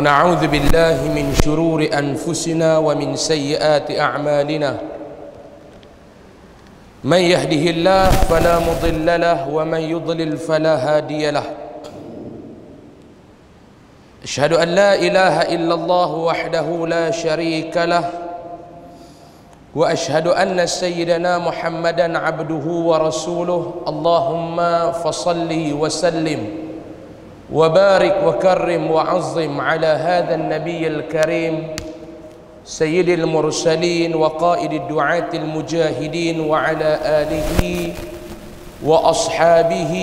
ونعوذ بالله من شرور أنفسنا ومن سيئات أعمالنا من يهده الله فلا مضل له ومن يضلل فلا هادي له أشهد أن لا إله إلا الله وحده لا شريك له وأشهد أن سيدنا محمدا عبده ورسوله اللهم فصل وسلم وبارك وكرم وعظم على هذا النبي الكريم سيد المرسلين وقائد الدعاة المجاهدين وعلى آله وأصحابه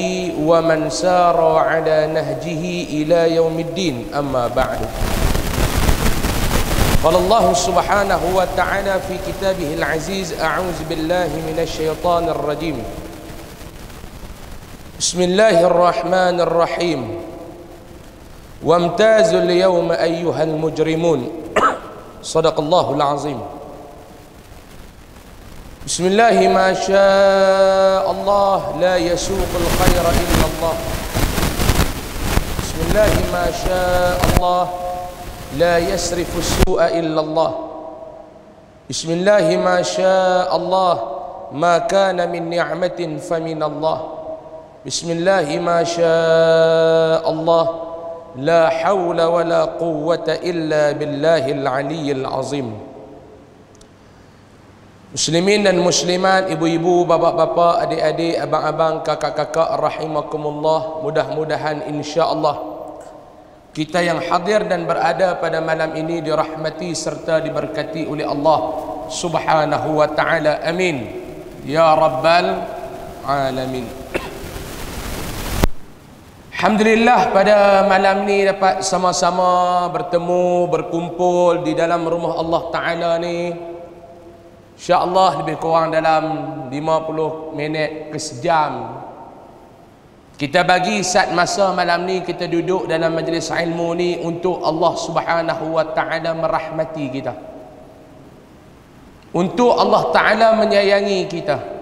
ومن سار على نهجه إلى يوم الدين أما بعد قال الله سبحانه وتعالى في كتابه العزيز أعوذ بالله من الشيطان الرجيم بسم الله الرحمن الرحيم وامتازوا اليوم أيها المجرمون صدق الله العظيم بسم الله ما شاء الله لا يسوق الخير إلا الله بسم الله ما شاء الله لا يسرف السوء إلا الله بسم الله ما شاء الله ما كان من نعمة فمن الله بسم الله ما شاء الله لا حول ولا قوة إلا بالله العلي العظيم. Muslimin dan muslimat, ibu-ibu, bapak-bapak, adik-adik, abang-abang, kakak-kakak rahimakumullah, mudah-mudahan insya-Allah kita yang hadir dan berada pada malam ini dirahmati serta diberkati oleh Allah Subhanahu wa taala. Amin ya rabbal alamin. Alhamdulillah pada malam ni dapat sama-sama bertemu, berkumpul di dalam rumah Allah Ta'ala ni. InsyaAllah lebih kurang dalam 50 minit ke sejam. Kita bagi saat masa malam ni kita duduk dalam majlis ilmu ni untuk Allah Subhanahu wa Ta'ala merahmati kita. Untuk Allah Ta'ala menyayangi kita.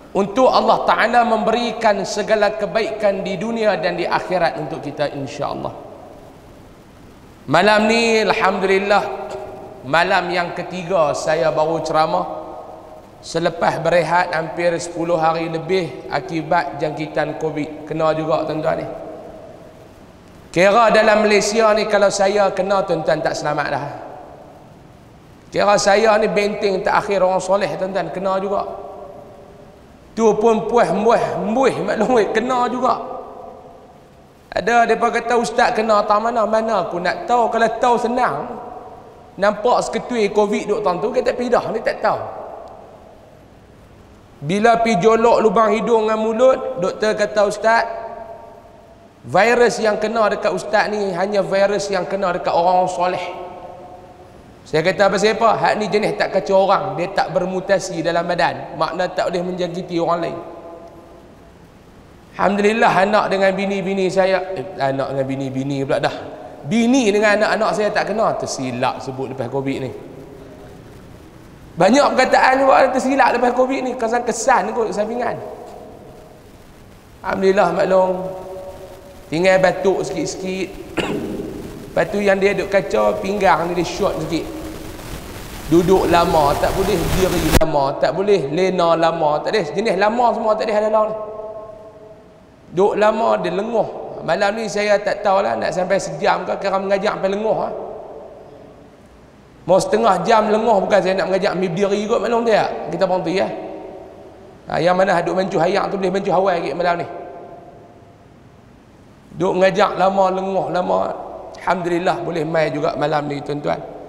Untuk Allah Ta'ala memberikan segala kebaikan di dunia dan di akhirat untuk kita insya-Allah. Malam ni alhamdulillah malam yang ketiga saya baru ceramah selepas berehat hampir 10 hari lebih akibat jangkitan Covid. Kena juga tuan-tuan ni. Kira dalam Malaysia ni kalau saya kena tuan-tuan tak selamat dah. Kira saya ni benteng terakhir orang soleh tuan-tuan, kena juga. Tu pun mbuih maklum kena juga. Ada depa kata ustaz kena tak mana aku nak tahu, kalau tahu senang. Nampak seketui Covid duk tu kita pindah ni tak tahu. Bila pi jolok lubang hidung dengan mulut, doktor kata ustaz virus yang kena dekat ustaz ni hanya virus yang kena dekat orang soleh. Saya kata pasal apa? Hak ni jenis tak kacau orang, dia tak bermutasi dalam badan, makna tak boleh menjangkiti orang lain. Alhamdulillah anak dengan bini-bini saya, anak dengan bini-bini pula dah. Bini dengan anak-anak saya tak kena, tersilap sebut lepas Covid ni. Banyak perkataan juga tersilap lepas Covid ni, kesan-kesan kot sampingan. Alhamdulillah maklum. Tinggal batuk sikit-sikit. Lepas tu yang dia duk kacau pinggang ni dia short sikit. Duduk lama tak boleh, diri lama tak boleh, lena lama tak boleh, jenis lama semua tak boleh halalau ni. Duduk lama dia lenguh. Malam ni saya tak tahulah nak sampai sejam ke kira mengajak sampai lenguh ha? Mau setengah jam lenguh, bukan saya nak mengajak ambil berdiri kot maklum dia. Kita berhenti ya. Yang mana duk mencuh hayak tu boleh mencuh awal lagi malam ni. Duk mengajak lama lenguh lama. Alhamdulillah boleh mai juga malam ni tuan-tuan.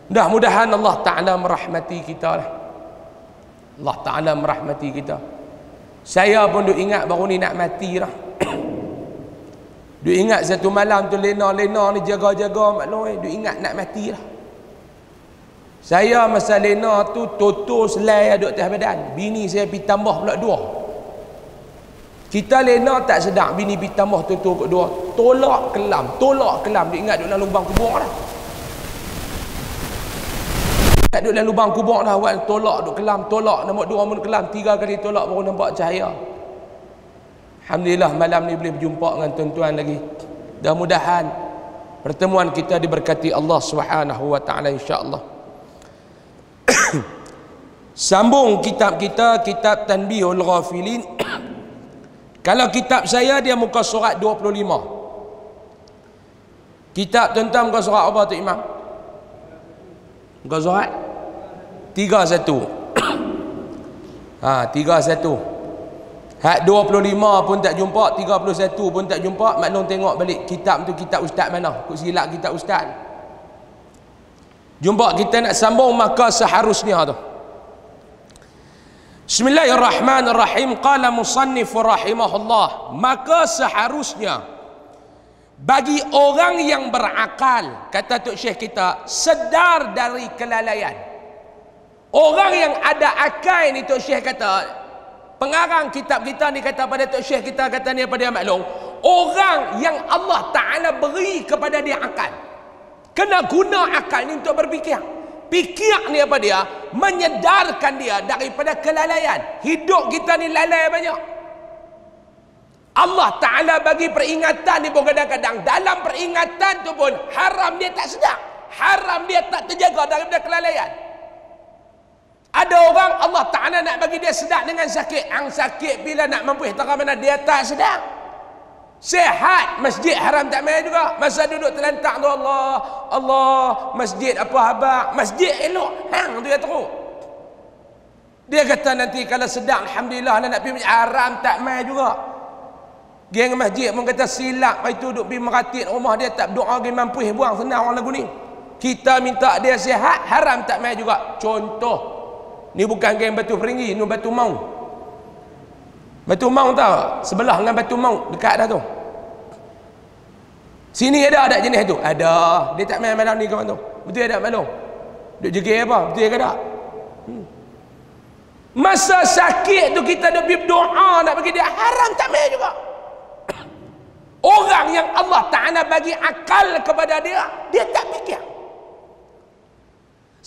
Mudah-mudahan Allah Ta'ala merahmati kita lah. Allah Ta'ala merahmati kita. Saya pun duk ingat baru ni nak mati dah. Duk ingat satu malam tu lena-lena ni jaga-jaga maklum duk ingat nak mati dah. Saya masa lena tu toto selai duk atas badan. Bini saya pergi tambah pula 2. Kita lena tak sedar, bini pergi tambah toto ke 2. Tolak kelam. Duk ingat duk dalam lubang kubur dah. Tak duduk dalam lubang kubur dah, awal tolak duk kelam, tolak nombor 2 mun kelam, 3 kali tolak baru nampak cahaya. Alhamdulillah malam ni boleh berjumpa dengan tuan-tuan lagi. Mudah-mudahan Pertemuan kita diberkati Allah Subhanahu wa taala insya-Allah. Sambung kitab kita, kitab Tanbihul Ghafilin. Kalau kitab saya dia muka surat 25. Kitab tuan-tuan muka surat apa tu Imam? Muka surat 31. 31. Hak 25 pun tak jumpa, 31 pun tak jumpa, maklum tengok balik kitab tu kitab ustaz mana? Kut silap kitab ustaz. Jumpa kita nak sambung maka seharusnya tu. Bismillahirrahmanirrahim. Qala musannif rahimahullah, maka seharusnya bagi orang yang berakal, kata Tok Syekh kita, sedar dari kelalaian. Orang yang ada akal ni Tok Syekh kata, pengarang kitab kita ni kata pada Tok Syekh kita, kata ni apa dia maklum, orang yang Allah Ta'ala beri kepada dia akal, kena guna akal ni untuk berfikir. Fikir ni apa dia? Menyedarkan dia daripada kelalaian. Hidup kita ni lalai banyak. Allah Ta'ala bagi peringatan ni pun kadang-kadang dalam peringatan tu pun haram dia tak sedar, haram dia tak terjaga daripada kelalaian. Ada orang Allah Ta'ala nak bagi dia sedar dengan sakit. Ang sakit bila nak mampu tara mana dia tak sedar. Sehat, masjid haram tak main juga. Masa duduk terlantak tu Allah, Allah, masjid apa habaq, masjid elok, hang tu dia teruk. Dia kata nanti kalau sedar alhamdulillah nak pergi masjid haram tak main juga. Geng masjid pun kata silap, lepas tu duduk pergi meratit rumah dia tak berdoa pergi mampu buang senang orang lagu ni. Kita minta dia sihat, haram tak main juga. Contoh, ni bukan geng Batu Peringgi, ni Batu Maung. Batu Maung tahu? Sebelah dengan Batu Maung, dekat dah tu. Sini ada jenis tu? Ada. Dia tak main malam ni kawan tu. Betul ada malam? Duk jegir apa? Betul ke tak? Masa sakit tu kita duk berdoa nak bagi dia, haram tak main juga. Orang yang Allah Ta'ala bagi akal kepada dia, dia tak fikir.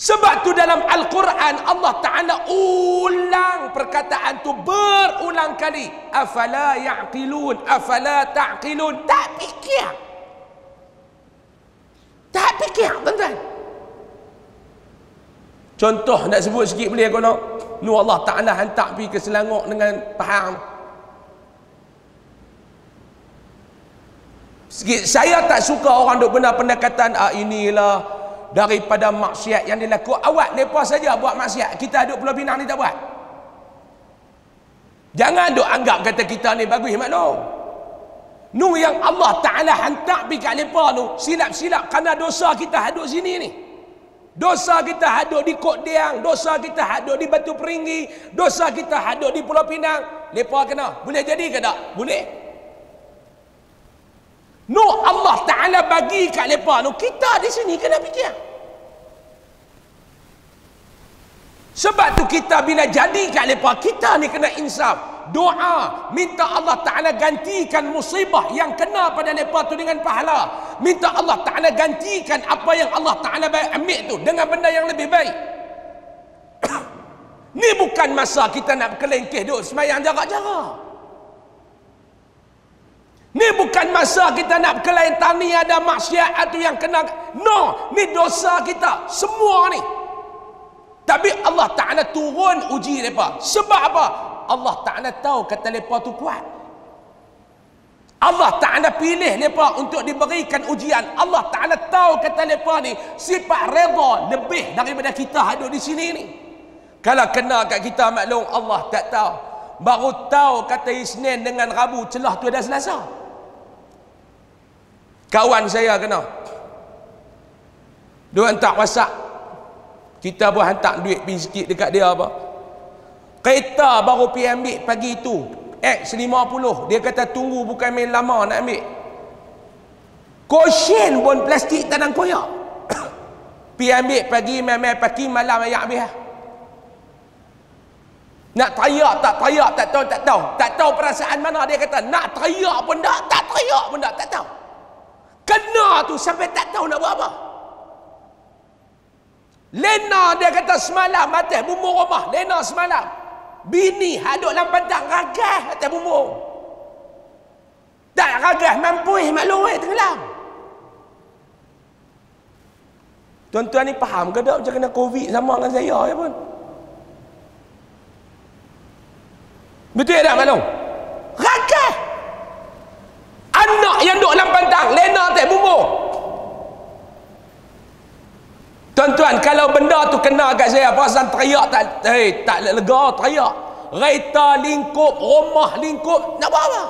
Sebab tu dalam Al-Quran Allah Ta'ala ulang perkataan tu berulang kali. Afala ya'qilun, afala ta'qilun. Tak fikir. Tak fikir, tuan-tuan. Contoh nak sebut sikit boleh kau nak? Nu Allah Ta'ala hantar pergi ke Selangor dengan Pahang. Saya tak suka orang duk guna pendekatan inilah daripada maksiat yang dilakukan. Awak mereka saja buat maksiat, kita duduk Pulau Pinang ni tak buat. Jangan duk anggap kata kita ni bagus maklum. Nu yang Allah Ta'ala hantar pergi kat mereka tu silap-silap kerana dosa kita hadut sini ni. Dosa kita hadut di Kok Diang, dosa kita hadut di Batu Peringgi, dosa kita hadut di Pulau Pinang. Mereka kena. Boleh jadi ke tak? Boleh. Nu Allah Ta'ala bagi kat mereka nu, kita di sini kena fikir. Sebab tu kita bila jadi kat mereka, kita ni kena insaf. Doa, minta Allah Ta'ala gantikan musibah yang kena pada mereka tu dengan pahala. Minta Allah Ta'ala gantikan apa yang Allah Ta'ala ambil tu dengan benda yang lebih baik. Ni bukan masa kita nak berkelengkeh duduk semayang jarak-jarak. Ni bukan masa kita nak berkelain tani ada maksiat tu yang kena. No, ni dosa kita semua ni. Tapi Allah Ta'ala turun uji mereka. Sebab apa? Allah Ta'ala tahu kata mereka tu kuat. Allah Ta'ala pilih mereka untuk diberikan ujian. Allah Ta'ala tahu kata mereka ni sifat redha lebih daripada kita hidup di sini ni. Kalau kena kat kita maklum Allah tak tahu. Baru tahu kata Isnin dengan Rabu celah tu ada Selasa. Kawan saya kena. Dia hantar WhatsApp. Kita pun hantar duit pergi sikit dekat dia apa. Kereta baru pergi ambil pagi tu. X50. Dia kata tunggu bukan main lama nak ambil. Kosyen pun plastik tanang koyak. Pergi ambil pagi main-main pagi malam ayak habis. Nak teriak tak teriak tak tahu tak tahu. Tak tahu perasaan mana dia kata. Nak teriak pun tak teriak pun tak tahu. Kena tu sampai tak tahu nak buat apa. Lena dia kata semalam atas bumbung rumah. Lena semalam. Bini hadut dalam padang ragas atas bumbung. Tak ragas mampu maklum tenggelam. Tuan-tuan ni faham ke tak macam kena Covid sama dengan saya ya pun? Betul tak maklum? Rakai. Anak yang duk dalam pantang, lena tak bumbu. Tuan-tuan, kalau benda tu kena kat saya, perasan teriak tak lega, teriak. Kereta lingkup, rumah lingkup, nak buat apa?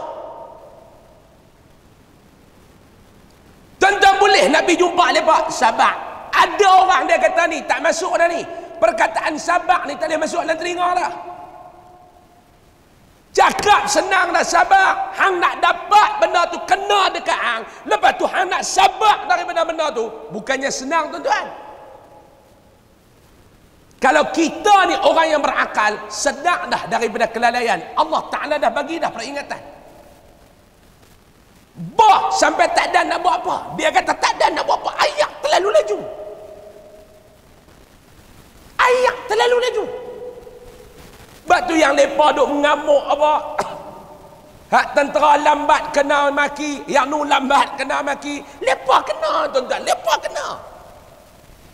Tuan-tuan boleh nak pergi jumpa mereka? Sabar. Ada orang dia kata ni, tak masuk dah ni. Perkataan sabar ni tak boleh masuk dalam telinga dah. Cakap senang dah sabar. Hang nak dapat benda tu kena dekat hang. Lepas tu hang nak sabar daripada benda tu. Bukannya senang tuan-tuan. Kalau kita ni orang yang berakal, sedar dah daripada kelalaian. Allah Ta'ala dah bagi dah peringatan. Bah sampai tak ada nak buat apa. Dia kata tak ada nak buat apa. Ayak terlalu laju. Ayak terlalu laju. Sebab tu yang mereka duk mengamuk apa. Hak tentera lambat kena maki. Yang nu lambat kena maki. Mereka kena tuan-tuan. Mereka kena.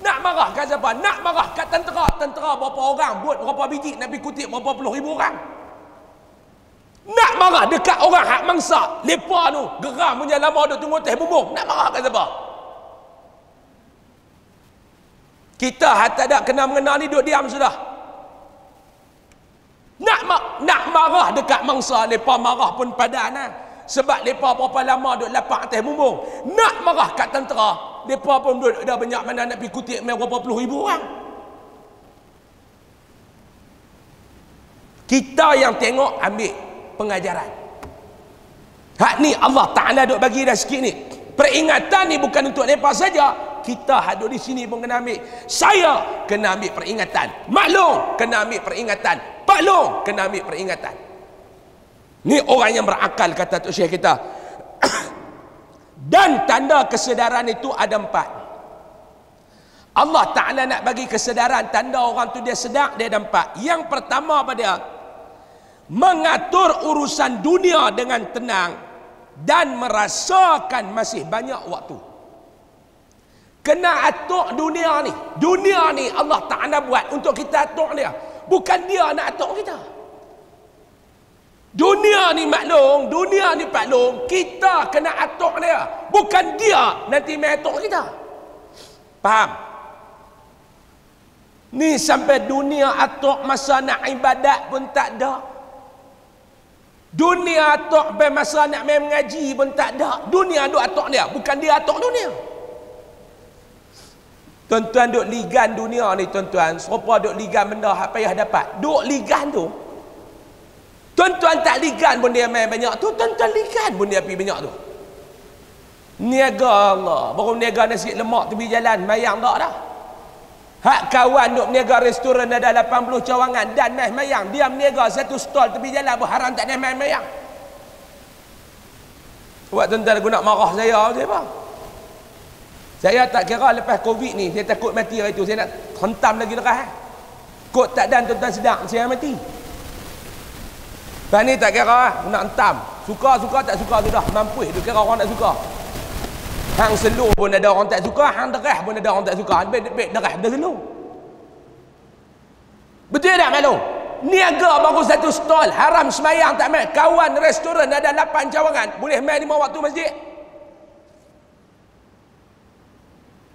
Nak marah kat siapa? Nak marah kat tentera. Tentera berapa orang? Buat berapa biji? Nak pergi kutip berapa puluh ribu orang? Nak marah dekat orang hak mangsa. Mereka tu geram punya lama duk tunggu teh bumbung. Nak marah kat siapa? Kita hati tak kena mengenal ni duk diam sudah. Nak marah dekat mangsa. Mereka marah pun padana. Sebab mereka berapa lama duk lapak teh bumbung. Nak marah kat tentera. Mereka pun dah banyak mana nak pergi kutip berapa puluh ribu orang. Kita yang tengok ambil pengajaran. Hak ni Allah Ta'ala duk bagi dah sikit ni. Peringatan ni bukan untuk mereka saja. Kita hadut di sini pun kena ambil. Saya kena ambil peringatan. Maklum kena ambil peringatan. Pak Long kena ambil peringatan. Ni orang yang berakal kata Tok Syekh kita. Dan tanda kesedaran itu ada 4. Allah Ta'ala nak bagi kesedaran. Tanda orang tu dia sedar, dia ada 4. Yang pertama apa dia? Mengatur urusan dunia dengan tenang dan merasakan masih banyak waktu. Kena atur dunia ni. Dunia ni Allah Ta'ala buat untuk kita atur dia. Bukan dia nak atur kita. Dunia ni maklum, dunia ni maklum, kita kena atur dia. Bukan dia nanti main atur kita. Faham? Ni sampai dunia atur masa nak ibadat pun tak ada. Dunia atur sampai masa nak main mengaji pun tak ada. Dunia duk atur dia, bukan dia atur dunia. Tuan-tuan duk ligan dunia ni tuan-tuan, serupa duk ligan benda hak payah dapat. Duk ligan tu. Tuan-tuan tak ligan pun dia main banyak tu, tuan-tuan ligan pun dia pergi banyak tu. Niaga Allah, baru niaga nasi lemak tepi jalan, mayang tak dah. Hak kawan duk niaga restoran ada 80 cawangan dan meh mayang, dia niaga satu stall tepi jalan pun haram tak ada main mayang. Buat tuan-tuan aku nak marah saya apa? Saya tak kira lepas Covid ni, saya takut mati hari tu, saya nak hentam lagi lekas. Kod tak dan tuan-tuan sedang, saya mati. Lepas ni tak kira nak hentam. Suka-suka tak suka sudah. Mampu tu kira orang tak suka. Hang selu pun ada orang tak suka. Hang derah pun ada orang tak suka. Baik derah dah selu. Betul tak maklum? Niaga baru satu stall. Haram semayang tak main. Kawan restoran ada 8 cawangan. Boleh main 5 waktu masjid.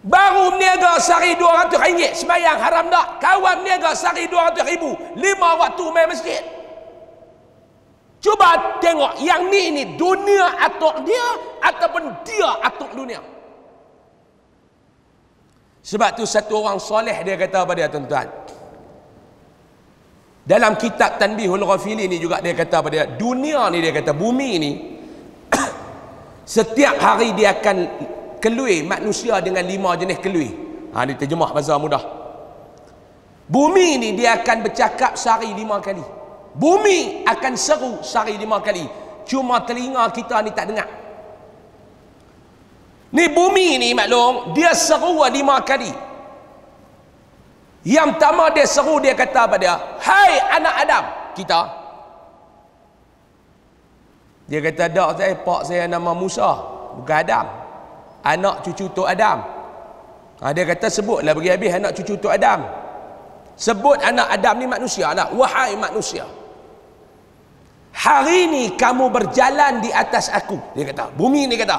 Baru niaga sehari RM200. Semayang haram tak? Kawan niaga sehari RM200,000. 5 waktu main masjid. Cuba tengok yang ni dunia atur dia ataupun dia atur dunia. Sebab tu satu orang soleh dia kata apa dia tuan-tuan? Dalam kitab Tanbihul Ghafilin ni juga dia kata apa dia? Dunia ni dia kata bumi ni setiap hari dia akan kelui manusia dengan 5 jenis kelui. Ni terjemah bahasa mudah. Bumi ni dia akan bercakap sehari 5 kali. Bumi akan seru sehari 5 kali. Cuma telinga kita ni tak dengar. Ni bumi ni maklum, dia seru 5 kali. Yang pertama dia seru, dia kata apa dia? Hai anak Adam. Kita. Dia kata dak saya, pak saya nama Musa. Bukan Adam. Anak cucu Tok Adam. Dia kata sebutlah bagi habis anak cucu Tok Adam. Sebut anak Adam ni manusia lah. Wahai manusia, hari ni kamu berjalan di atas aku. Dia kata, bumi ni kata,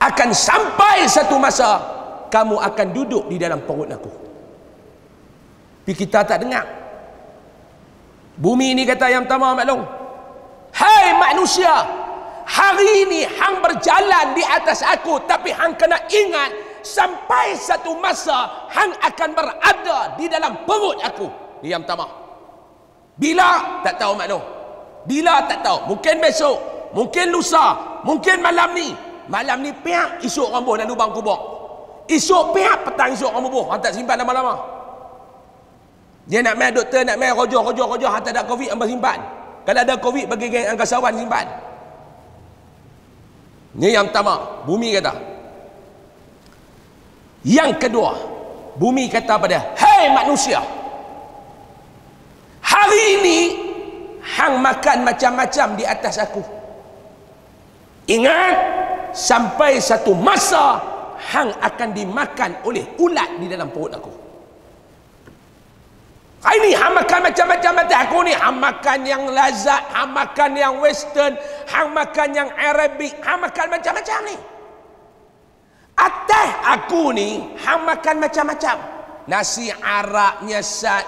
akan sampai satu masa kamu akan duduk di dalam perut aku. Tapi kita tak dengar. Bumi ni kata yang pertama maklum, hai manusia, hari ini hang berjalan di atas aku, tapi hang kena ingat sampai satu masa hang akan berada di dalam perut aku. Ini yang pertama. Bila? Tak tahu maklum. Bila? Tak tahu. Mungkin besok, mungkin lusa, mungkin malam ni. Malam ni pihak, esok orang buh dalam lubang kubur. Esok pihak, petang esok orang buh. Hang tak simpan lama-lama. Dia nak main doktor, nak main roja. Hang tak ada covid, hang simpan. Kalau ada covid, bagi geng angkasawan simpan. Ini yang pertama, bumi kata. Yang kedua, bumi kata pada, hai manusia, hari ini hang makan macam-macam di atas aku. Ingat, sampai satu masa hang akan dimakan oleh ulat di dalam perut aku. Hari ini hang makan macam-macam atas aku ni. Hang makan yang lazat, hang makan yang western, hang makan yang Arabic, hang makan macam-macam ni. Atas aku ni hang makan macam-macam. Nasi Arab nyesat,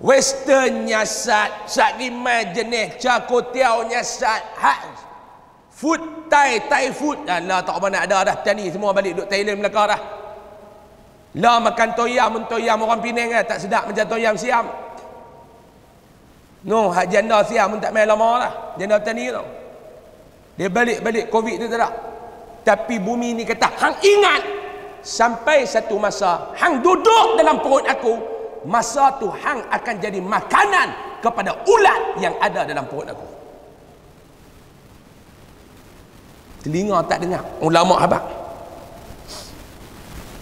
western nyesat, sak limai jenis cakotiau nyesat, food Thai food. Alah tak apa nak ada dah. Tani semua balik duduk Thailand Melaka dah. Lah makan toyam orang Penang tak sedap macam toyam Siam. No, hak janda Siam pun tak main lama lah. Janda tani tu. Dia balik covid tu tak ada. Tapi bumi ni kata, hang ingat sampai satu masa hang duduk dalam perut aku, masa tu hang akan jadi makanan kepada ulat yang ada dalam perut aku. Telinga tak dengar, ulama habaq.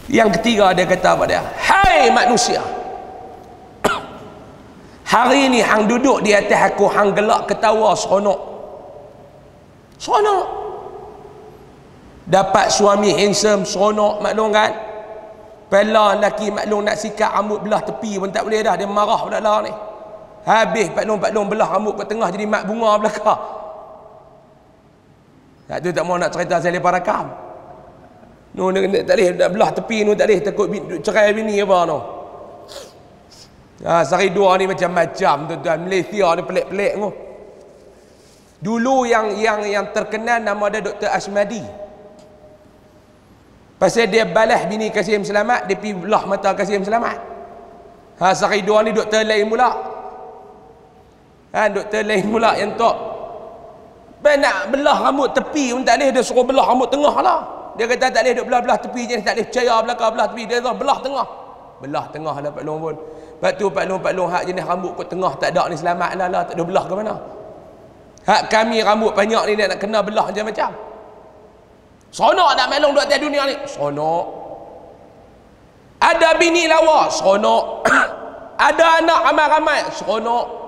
Yang ketiga dia kata pada dia, hai manusia, hari ni hang duduk di atas aku, hang gelak ketawa seronok. Dapat suami handsome, seronok, maklum kan. Pela lelaki maklum nak sikat rambut belah tepi pun tak boleh dah, dia marah pula lah ni. Habis paklong belah rambut ke tengah jadi mat bunga belakang. Tak tu tak mau nak cerita saya lepas rakam. No, tak boleh nak belah tepi tu, tak boleh, takut cerai bini apa no. Sehari dua ni macam-macam tuan-tuan. Malaysia ni pelik-pelik tu. Dulu yang terkenal nama dia Dr. Asmadi. Pasal dia balas bini Kasim Selamat, dia pergi belah mata Kasim Selamat. Sehari dua ni doktor lain pula. Doktor lain pula yang tok. Nak belah rambut tepi pun tak boleh, dia suruh belah rambut tengah lah. Dia kata tak boleh duk belah-belah tepi je, tak boleh percaya belakang belah tepi. Dia kata belah tengah. Belah tengah lah Pak Long pun. Lepas tu Pak Long hak jenis rambut kot tengah tak ada ni selamat lah, tak ada belah ke mana. Hak kami rambut banyak ni nak kena belah macam-macam. Seronok tak Pak Long duduk atas dunia ni? Seronok. Ada bini lawa? Seronok. Ada anak ramai-ramai? Seronok.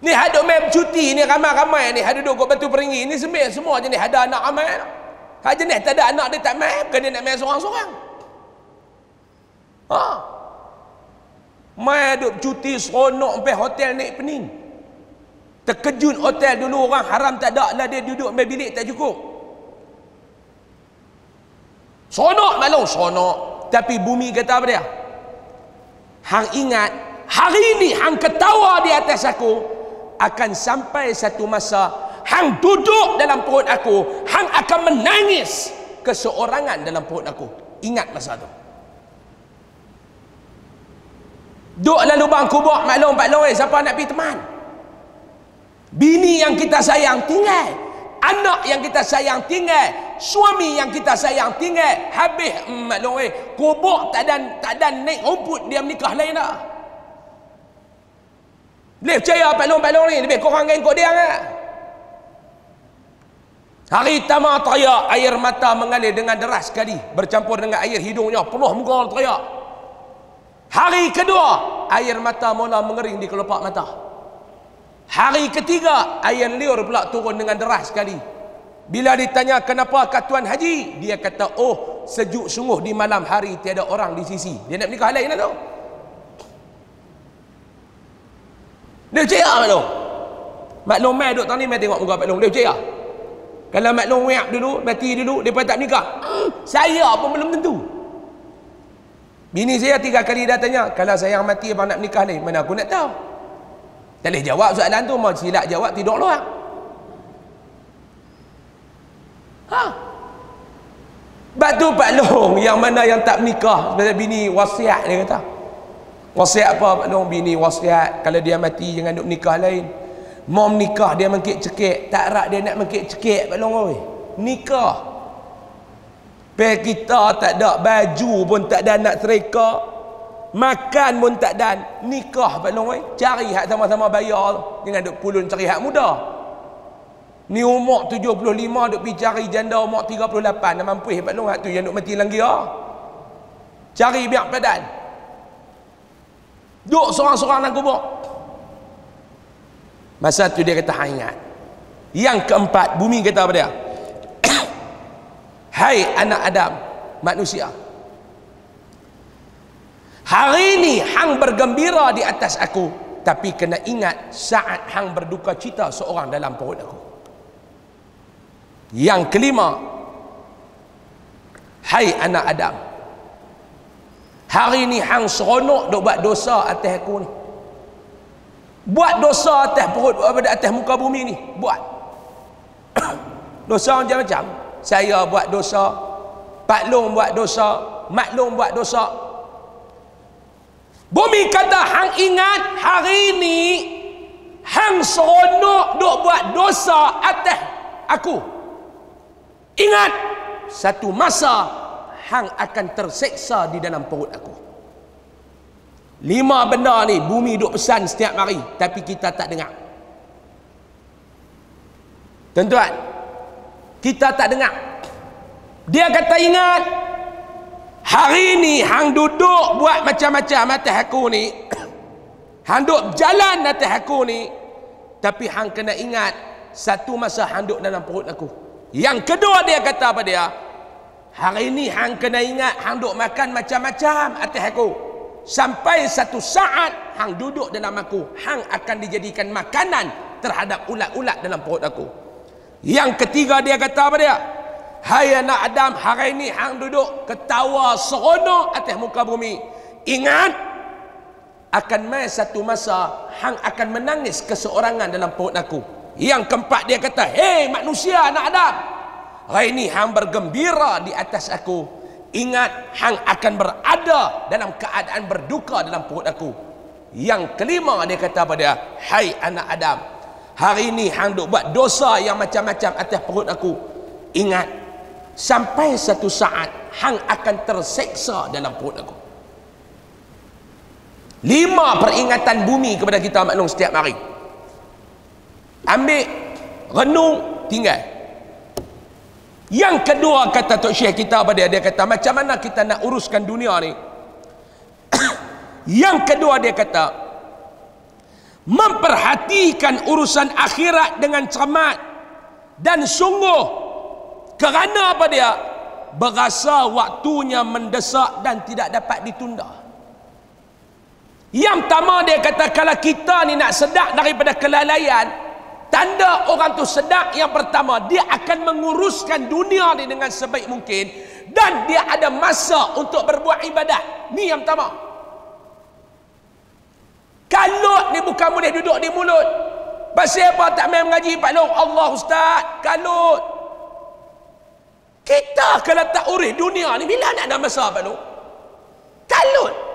Ni haduk main cuti ni ramai-ramai ni, haduk duduk kat Batu Peringgi ni semua jenis ada anak ramai. Hak jenis tak ada anak dia tak main, bukan dia nak main seorang-seorang. Mai duduk cuti seronok sampai hotel naik pening. Terkejut hotel dulu orang haram tak ada lah, dia duduk main bilik tak cukup. Seronok malu, seronok. Tapi bumi kata apa dia? Hang ingat, hari ni hang ketawa di atas aku, akan sampai satu masa hang duduk dalam perut aku, hang akan menangis keseorangan dalam perut aku. Ingat masa tu. Duduk dalam lubang kubur maklum Pak Long, siapa nak pergi teman? Bini yang kita sayang tinggal, anak yang kita sayang tinggal, suami yang kita sayang tinggal. Habis maklum kubur tak ada naik rumput dia menikah lain dah. Boleh percaya Pak Long ni lebih kurang dengan kau dia kan? Hari pertama teriak, air mata mengalir dengan deras sekali bercampur dengan air hidungnya, penuh muka teriak. Hari kedua, air mata mula mengering di kelopak mata. Hari ketiga, air liur pula turun dengan deras sekali. Bila ditanya kenapa Tuan Haji, dia kata, oh sejuk sungguh di malam hari tiada orang di sisi. Dia nak menikah lain lah tu. Dia percaya maklum. Maklum mai duk tang ni, mai tengok muka maklum. Dia percaya. Kalau maklum weak dulu, mati dulu, depa tak menikah. Saya pun belum tentu. Bini saya 3 kali dah tanya, kalau saya mati abang nak menikah lain? Mana aku nak tahu? Tak boleh jawab soalan tu, mau silap jawab tidur luar. Batu Pak Long yang mana yang tak menikah, sebab bini wasiat, dia kata. Wasiat apa Pak Long? Bini wasiat kalau dia mati jangan duk menikah lain. Mau menikah dia mengkik cekik, tak rak dia nak mengkik cekik Pak Long oi. Nikah. Pe kita tak ada baju pun tak ada nak serika. Makan pun tak ada. Nikah Pak Long oi. Cari hak sama-sama bayar. Jangan duk pulun cari hak muda. Ni umur 75 duk pergi cari janda umur 38 dah mampu Pak Long, hak tu yang duk mati lagi ah. Cari biar padan. Duk seorang-seorang nak kubur. Masa tu dia kata hang ingat. Yang keempat, bumi kata apa dia? Hai anak Adam, manusia. Hari ni hang bergembira di atas aku, tapi kena ingat saat hang berduka cita seorang dalam perut aku. Yang kelima, hai anak Adam, hari ni hang seronok duk buat dosa atas aku ni. Buat dosa atas perut, atas muka bumi ni, buat. Dosa macam-macam. Saya buat dosa, Pak Long buat dosa, Mak Long buat dosa. Bumi kata hang ingat hari ni hang seronok duk buat dosa atas aku. Ingat, satu masa hang akan terseksa di dalam perut aku. 5 benda ni bumi duk pesan setiap hari, tapi kita tak dengar. Tuan-tuan, kita tak dengar. Dia kata ingat, hari ni hang duduk buat macam-macam atas aku ni. Hang duk jalan atas aku ni, tapi hang kena ingat satu masa hang duk dalam perut aku. Yang kedua dia kata apa dia? Hari ni hang kena ingat hang duk makan macam-macam atas aku. Sampai satu saat hang duduk dalam aku, hang akan dijadikan makanan terhadap ulat-ulat dalam perut aku. Yang ketiga dia kata apa dia? Hai anak Adam, hari ni hang duduk ketawa seronok atas muka bumi. Ingat, akan mai satu masa hang akan menangis keseorangan dalam perut aku. Yang keempat dia kata, hei manusia anak Adam, hari ni hang bergembira di atas aku. Ingat, hang akan berada dalam keadaan berduka dalam perut aku. Yang kelima dia kata apa dia? Hai anak Adam, hari ni hang duk buat dosa yang macam-macam atas perut aku. Ingat, sampai satu saat hang akan terseksa dalam perut aku. 5 peringatan bumi kepada kita maklum setiap hari. Ambil, renung, tinggal. Yang kedua kata Tok Syekh kita apa dia? Dia kata macam mana kita nak uruskan dunia ni? Yang kedua dia kata, memperhatikan urusan akhirat dengan cermat dan sungguh, kerana apa dia? Berasa waktunya mendesak dan tidak dapat ditunda. Yang pertama dia kata, kalau kita ni nak sedar daripada kelalaian, tanda orang tu sedar yang pertama, dia akan menguruskan dunia ni dengan sebaik mungkin, dan dia ada masa untuk berbuat ibadat. Ni yang pertama. Kalut ni bukan boleh duduk di mulut. Pasal apa tak main mengaji Pak Long? Allah Ustaz, kalut. Kita kalau tak urus dunia ni, bila nak ada masa Pak Long? Kalut.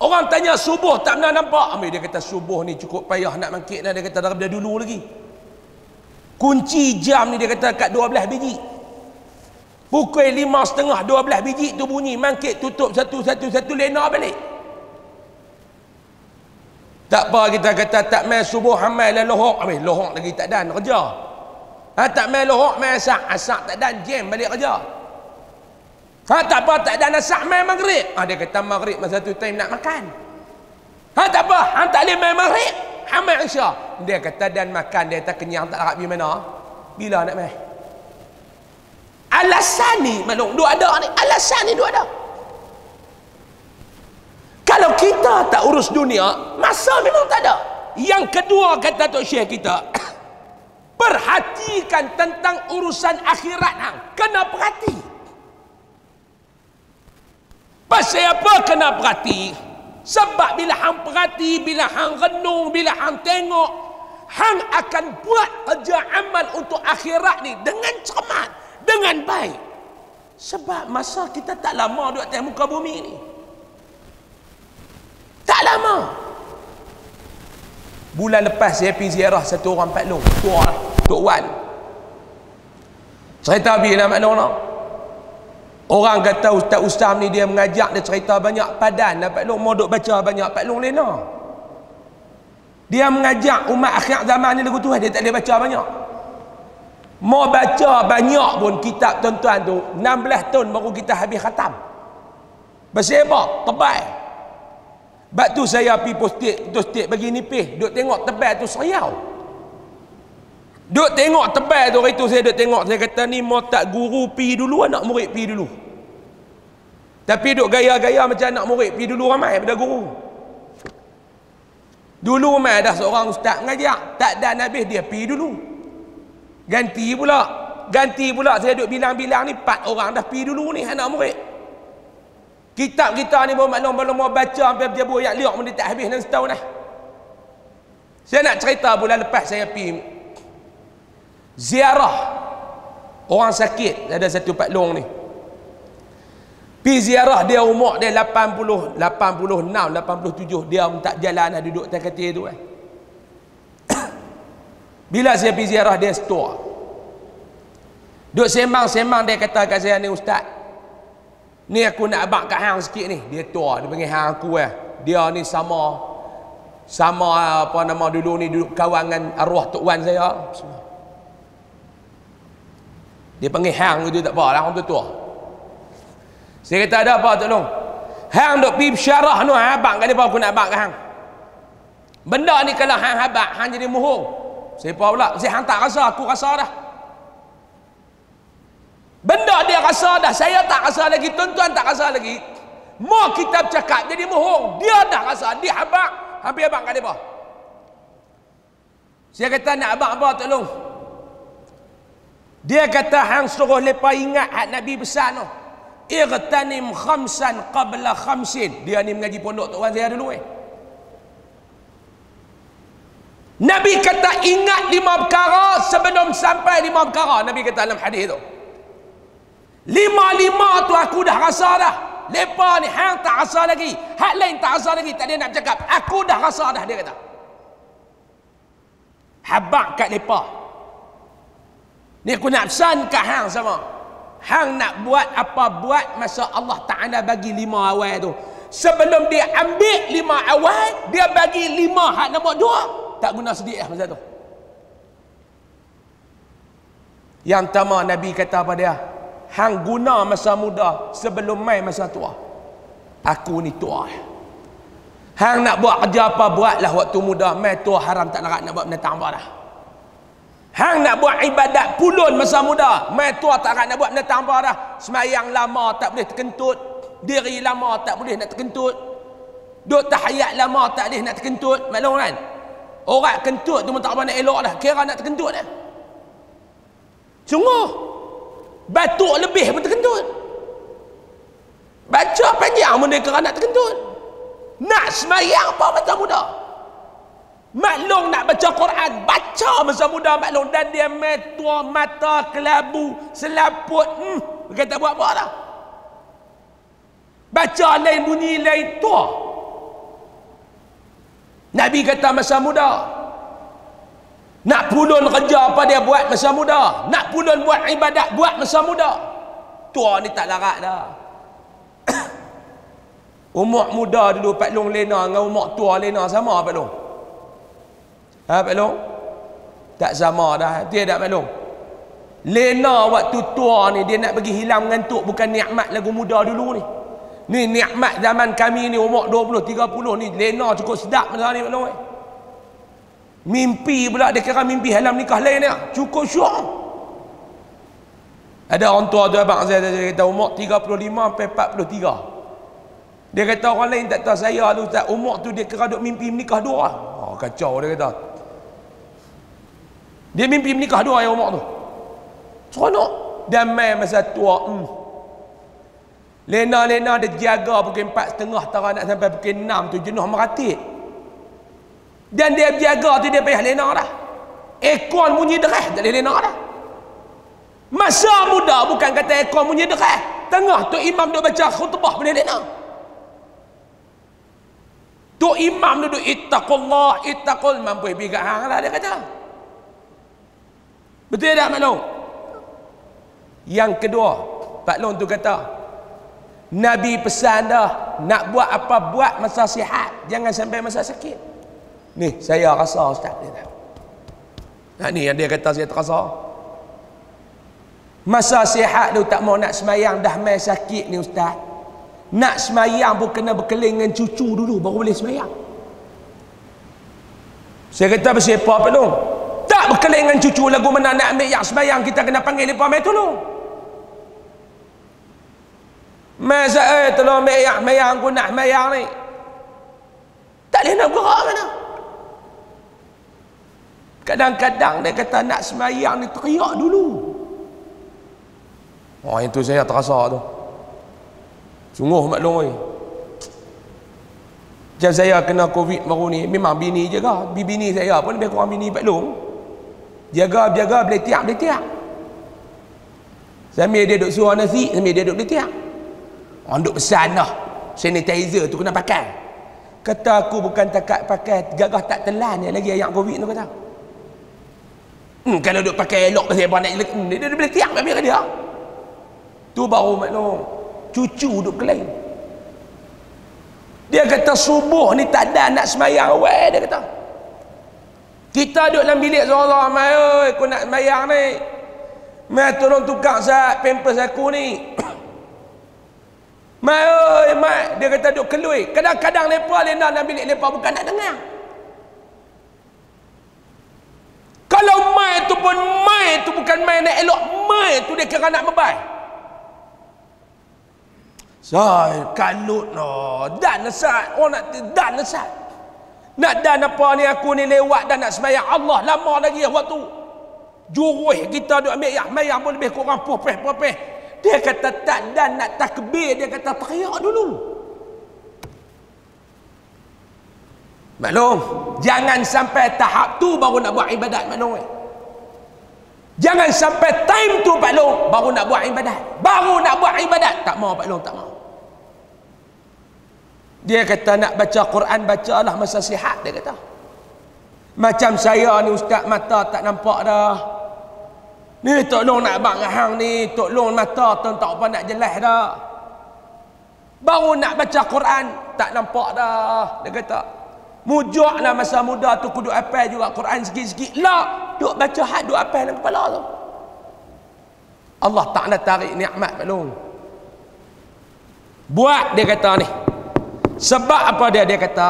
Orang tanya subuh tak pernah nampak. Ambil dia kata subuh ni cukup payah nak mangkit dah. Dia kata daripada dulu lagi. Kunci jam ni dia kata kat 12 biji. Pukul 5.30 12 biji tu bunyi, mangkit tutup satu-satu lena balik. Tak apa kita kata tak main subuh hamil lah lohok. Ambil lohok lagi tak dan kerja. Tak main lohok main asak tak dan jam balik kerja. Tak apa tak ada nasak main maghrib. Dia kata maghrib masa tu time nak makan. Tak apa hang tak boleh main maghrib, hamil isya. Dia kata dan makan, dia kata kenyang tak harap pergi mana. Bila nak mai? Alasan ni maklum duk ada ni. Alasan ni duk ada. Kalau kita tak urus dunia, masa memang tak ada. Yang kedua kata Tok Syekh kita, perhatikan tentang urusan akhirat hang. Kena perhati. Pasal apa kena perhati? Sebab bila hang perhati, bila hang renung, bila hang tengok, hang akan buat kerja amal untuk akhirat ni dengan cermat, dengan baik. Sebab masa kita tak lama duduk atas muka bumi ni. Tak lama. Bulan lepas saya pergi ziarah satu orang Pak Long, tua lah, Tok Wan. Cerita bila Pak Long nak. Orang kata Ustaz ni dia mengajak, dia cerita banyak padan lah Pak Long, mau duk baca banyak Pak Long lena. Dia mengajak umat akhir zaman ni lagu tu, dia tak boleh baca banyak. Mau baca banyak pun kitab tuan-tuan tu 16 tahun baru kita habis khatam. Bersebab tebal. Sebab tu saya pergi postik bagi nipis, duk tengok tebal tu seriau. Duk tengok tebal tu, hari tu saya duk tengok, saya kata ni mau tak guru pi dulu, anak murid pi dulu. Tapi duk gaya-gaya macam anak murid pi dulu ramai daripada guru. Dulu ramai dah seorang ustaz mengajak, tak ada habis dia pi dulu. Ganti pula saya duk bilang-bilang ni 4 orang dah pi dulu ni anak murid. Kitab kita ni belum mau baca sampai berjabur ayat liak pun dia tak habis dalam setahun dah. Saya nak cerita bulan lepas saya pergi ziarah orang sakit, ada satu Pak Long ni. Pergi ziarah dia, umur dia 86, 87, dia pun tak jalan dah, duduk atas katil tu. Bila saya pergi ziarah dia setua. Duk sembang-sembang dia kata kat saya ni, Ustaz, ni aku nak abang kat hang sikit ni. Dia tua, dia panggil hang aku Dia ni sama apa nama dulu ni, duduk kawan dengan arwah Tok Wan saya. Dia panggil hang itu tak apa lah, orang tua. Saya kata ada apa Tok Long? Hang duk pergi bersyarah tu, abang kat dia, aku nak abang kat hang. Benda ni kalau hang abang, hang jadi muhung. Saya pula, saya hang tak rasa, aku rasa dah. Benda dia rasa dah, saya tak rasa lagi, tuan-tuan tak rasa lagi. Mau kita bercakap jadi mohong, dia dah rasa, dia abang, hampir abang kat dia. Saya kata nak abang apa Tok Long? Dia kata hang suruh lepa ingat hak Nabi besar tu. Irtanim khamsan qabla khamsin. Dia ni mengaji pondok Tok Wan saya dulu Nabi kata ingat 5 perkara sebelum sampai 5 perkara. Nabi kata dalam hadis tu. 5 tu aku dah rasa dah. Lepa ni hang tak rasa lagi, hak lain tak rasa lagi, tak ada nak bercakap. Aku dah rasa dah, dia kata. Habaq kat lepa. Ni aku nak pesan kat hang sama. Hang nak buat apa buat masa Allah Ta'ala bagi 5 awal tu. Sebelum dia ambil 5 awal, dia bagi 5 hak nombor 2. Tak guna sedih masa tu. Yang pertama Nabi kata apa dia? Hang guna masa muda sebelum mai masa tua. Aku ni tua. Hang nak buat kerja apa buatlah waktu muda, mai tua haram tak larat nak buat benda tak apa dah. Hang nak buat ibadat pulun masa muda, mai tua tak larat nak buat benda tak apa dah. Semayang lama tak boleh terkentut, diri lama tak boleh nak terkentut, duk tahiyat lama tak boleh nak terkentut, maklum kan? Orang kentut tu pun tak apa nak elok dah, kira nak terkentut dah. Sungguh batuk lebih pun terkentut. Baca panjang pun dia kira nak terkentut. Nak semayang apa masa muda? Maklum nak baca Quran, baca masa muda maklum. Dan dia metua mata kelabu selaput, dia kata buat apa dah. Baca lain bunyi lain tua. Nabi kata masa muda. Nak pulun kerja apa dia buat masa muda. Nak pulun buat ibadat buat masa muda. Tua ni tak larat dah. Umur muda dulu Pak Long lena dengan umur tua lena sama Pak Long? Ha Pak Long? Tak sama dah. Dia tak Pak Long? Lena waktu tua ni dia nak bagi hilang ngantuk, bukan nikmat lagu muda dulu ni. Ni nikmat zaman kami ni umur 20 30 ni lena cukup sedap masa ni Pak Long. Mimpi pula dia kira mimpi halam nikah lain dia. Cukup syok. Ada orang tua tu abang saya kata umur 35 sampai 43. Dia kata orang lain tak tahu saya tu Ustaz, umur tu dia kira duk mimpi menikah dua. Oh, kacau dia kata. Dia mimpi menikah dua yang umur tu. Seronok. Damai masa tua. Lena-lena dia jaga pukul 4.30 tara nak sampai pukul 6 tu jenuh meratit. Dan dia jaga tu dia payah lena dah. Ekor bunyi derah tak boleh lena dah. Masa muda bukan kata ekor bunyi derah. Tengah tu imam duk baca khutbah boleh lena. Tu imam duduk ittaqullah, ittaqul mampu pergi kat hang lah dia kata. Betul tak maklum? Yang kedua, Pak Long tu kata, Nabi pesan dah, nak buat apa buat masa sihat, jangan sampai masa sakit. Ni saya rasa Ustaz dia tahu. Nah, ni yang dia kata saya terasa. Masa sihat tu tak mau nak semayang dah mai sakit ni Ustaz. Nak semayang pun kena berkeling dengan cucu dulu baru boleh semayang. Saya kata bersiapa Pak Long? Tak berkeling dengan cucu lagu mana nak ambil yang semayang kita kena panggil mereka mai tolong. Masa tolong ambil yang semayang aku nak semayang ni. Tak boleh nak gerak mana. Kadang-kadang dia kata nak semayang ni teriak dulu. Oh, itu saya terasa tu. Sungguh maklum. Macam saya kena Covid baru ni, memang bini jaga. Bini saya pun lebih kurang bini Pak Long. Jaga boleh tiap. Sambil dia duduk suruh nasi, sambil dia duduk tiap. Orang duduk pesan dah. Sanitizer tu kena pakai. Kata aku bukan takat pakai, gagah tak telan ya lagi ayam Covid tu kata. Kalau duduk pakai elok pasal nak jelek, dia boleh tiap kat dia. Tu baru maklum. Cucu duduk kelain. Dia kata subuh ni tak ada nak semayang awal dia kata. Kita duduk dalam bilik seorang-seorang, mai oi aku nak semayang ni. Mai tolong tukar sat pampers aku ni. Mai oi mai, dia kata duduk kelui. Kadang-kadang depa lena dalam bilik depa bukan nak dengar. Kalau mai tu pun mai tu bukan mai nak elok, mai tu dia kira nak membai. Saya kalut no, dan nesat, orang nak dan nesat. Nak dan apa ni aku ni lewat dan nak sembahyang Allah lama lagi waktu. Juruh kita duk ambil yang sembahyang pun lebih kurang popeh. Dia kata tak dan nak takbir, dia kata teriak dulu. Maklum, jangan sampai tahap tu baru nak buat ibadat maklum. Jangan sampai time tu Pak Long baru nak buat ibadat. Baru nak buat ibadat. Tak mau Pak Long, tak mau. Dia kata nak baca Quran, bacalah masa sihat dia kata. Macam saya ni ustaz mata tak nampak dah. Ni Tok Long nak abang hang ni, Tok Long mata tak apa nak jelas dah. Baru nak baca Quran tak nampak dah. Dia kata, mujuklah masa muda tu kudu hafal juga Quran sikit-sikit. Lah, duk baca had duk hafal dalam kepala tu. Allah Ta'ala tarik nikmat Pak Long. Buat dia kata ni. Sebab apa dia kata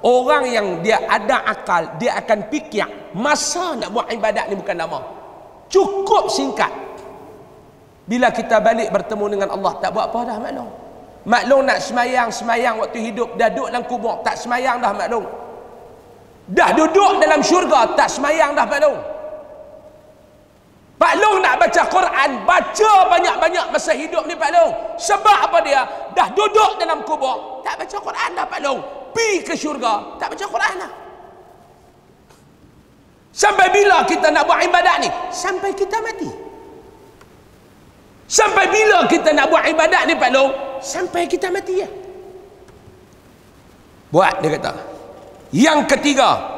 orang yang dia ada akal dia akan fikir masa nak buat ibadat ni bukan lama, cukup singkat. Bila kita balik bertemu dengan Allah tak buat apa dah maklum nak semayang waktu hidup dah duduk dalam kubur tak semayang dah maklum, dah duduk dalam syurga tak semayang dah maklum. Pak Long nak baca Quran, baca banyak-banyak masa hidup ni Pak Long. Sebab apa dia? Dah duduk dalam kubur, tak baca Quran dah Pak Long. Pi ke syurga, tak baca Quran dah. Sampai bila kita nak buat ibadat ni? Sampai kita mati. Sampai bila kita nak buat ibadat ni Pak Long? Sampai kita mati ya. Buat dia kata. Yang ketiga,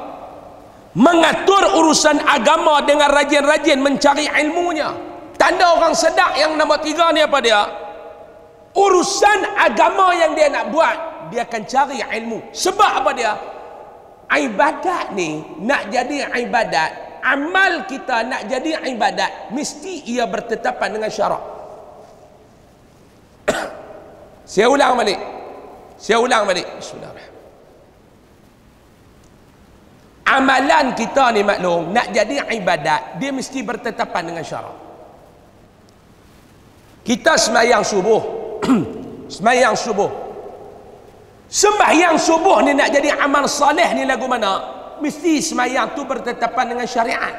mengatur urusan agama dengan rajin-rajin mencari ilmunya. Tanda orang sedap yang nombor 3 ni apa dia? Urusan agama yang dia nak buat, dia akan cari ilmu. Sebab apa dia? Ibadat ni nak jadi ibadat, amal kita nak jadi ibadat, mesti ia bertetapan dengan syarak. Saya ulang balik. Bismillahirrahmanirrahim. Amalan kita ni maklum nak jadi ibadat dia mesti bertetapan dengan syarak. Kita sembahyang subuh. Sembahyang subuh. Sembahyang subuh ni nak jadi amal soleh ni lagu mana? Mesti sembahyang tu bertetapan dengan syariat.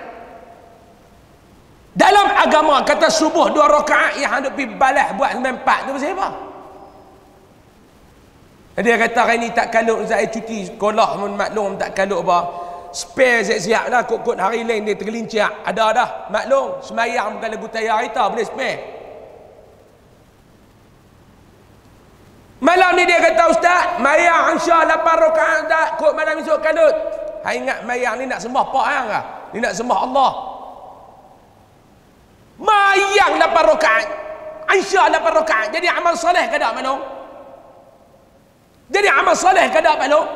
Dalam agama kata subuh 2 rakaat yang hendak pergi balas buat 94 tu pasal apa? Dia kata hari ni tak kalut, saya cuti sekolah pun maklum tak kalut apa. Spare siap-siap lah, kot-kot hari lain dia tergelincir. Ada dah, maklum. Semayang bukan lagu tayar kita, boleh spare. Malam ni dia kata, Ustaz, mayang insya 8 rakaat tak, kot malam esok kalut. Hai ingat mayang ni nak sembah pak hang ke? Ni nak sembah Allah. Mayang 8 rakaat. Insya 8 rakaat. Jadi amal soleh ke tak maklum? Jadi amal soleh ke tak maklum?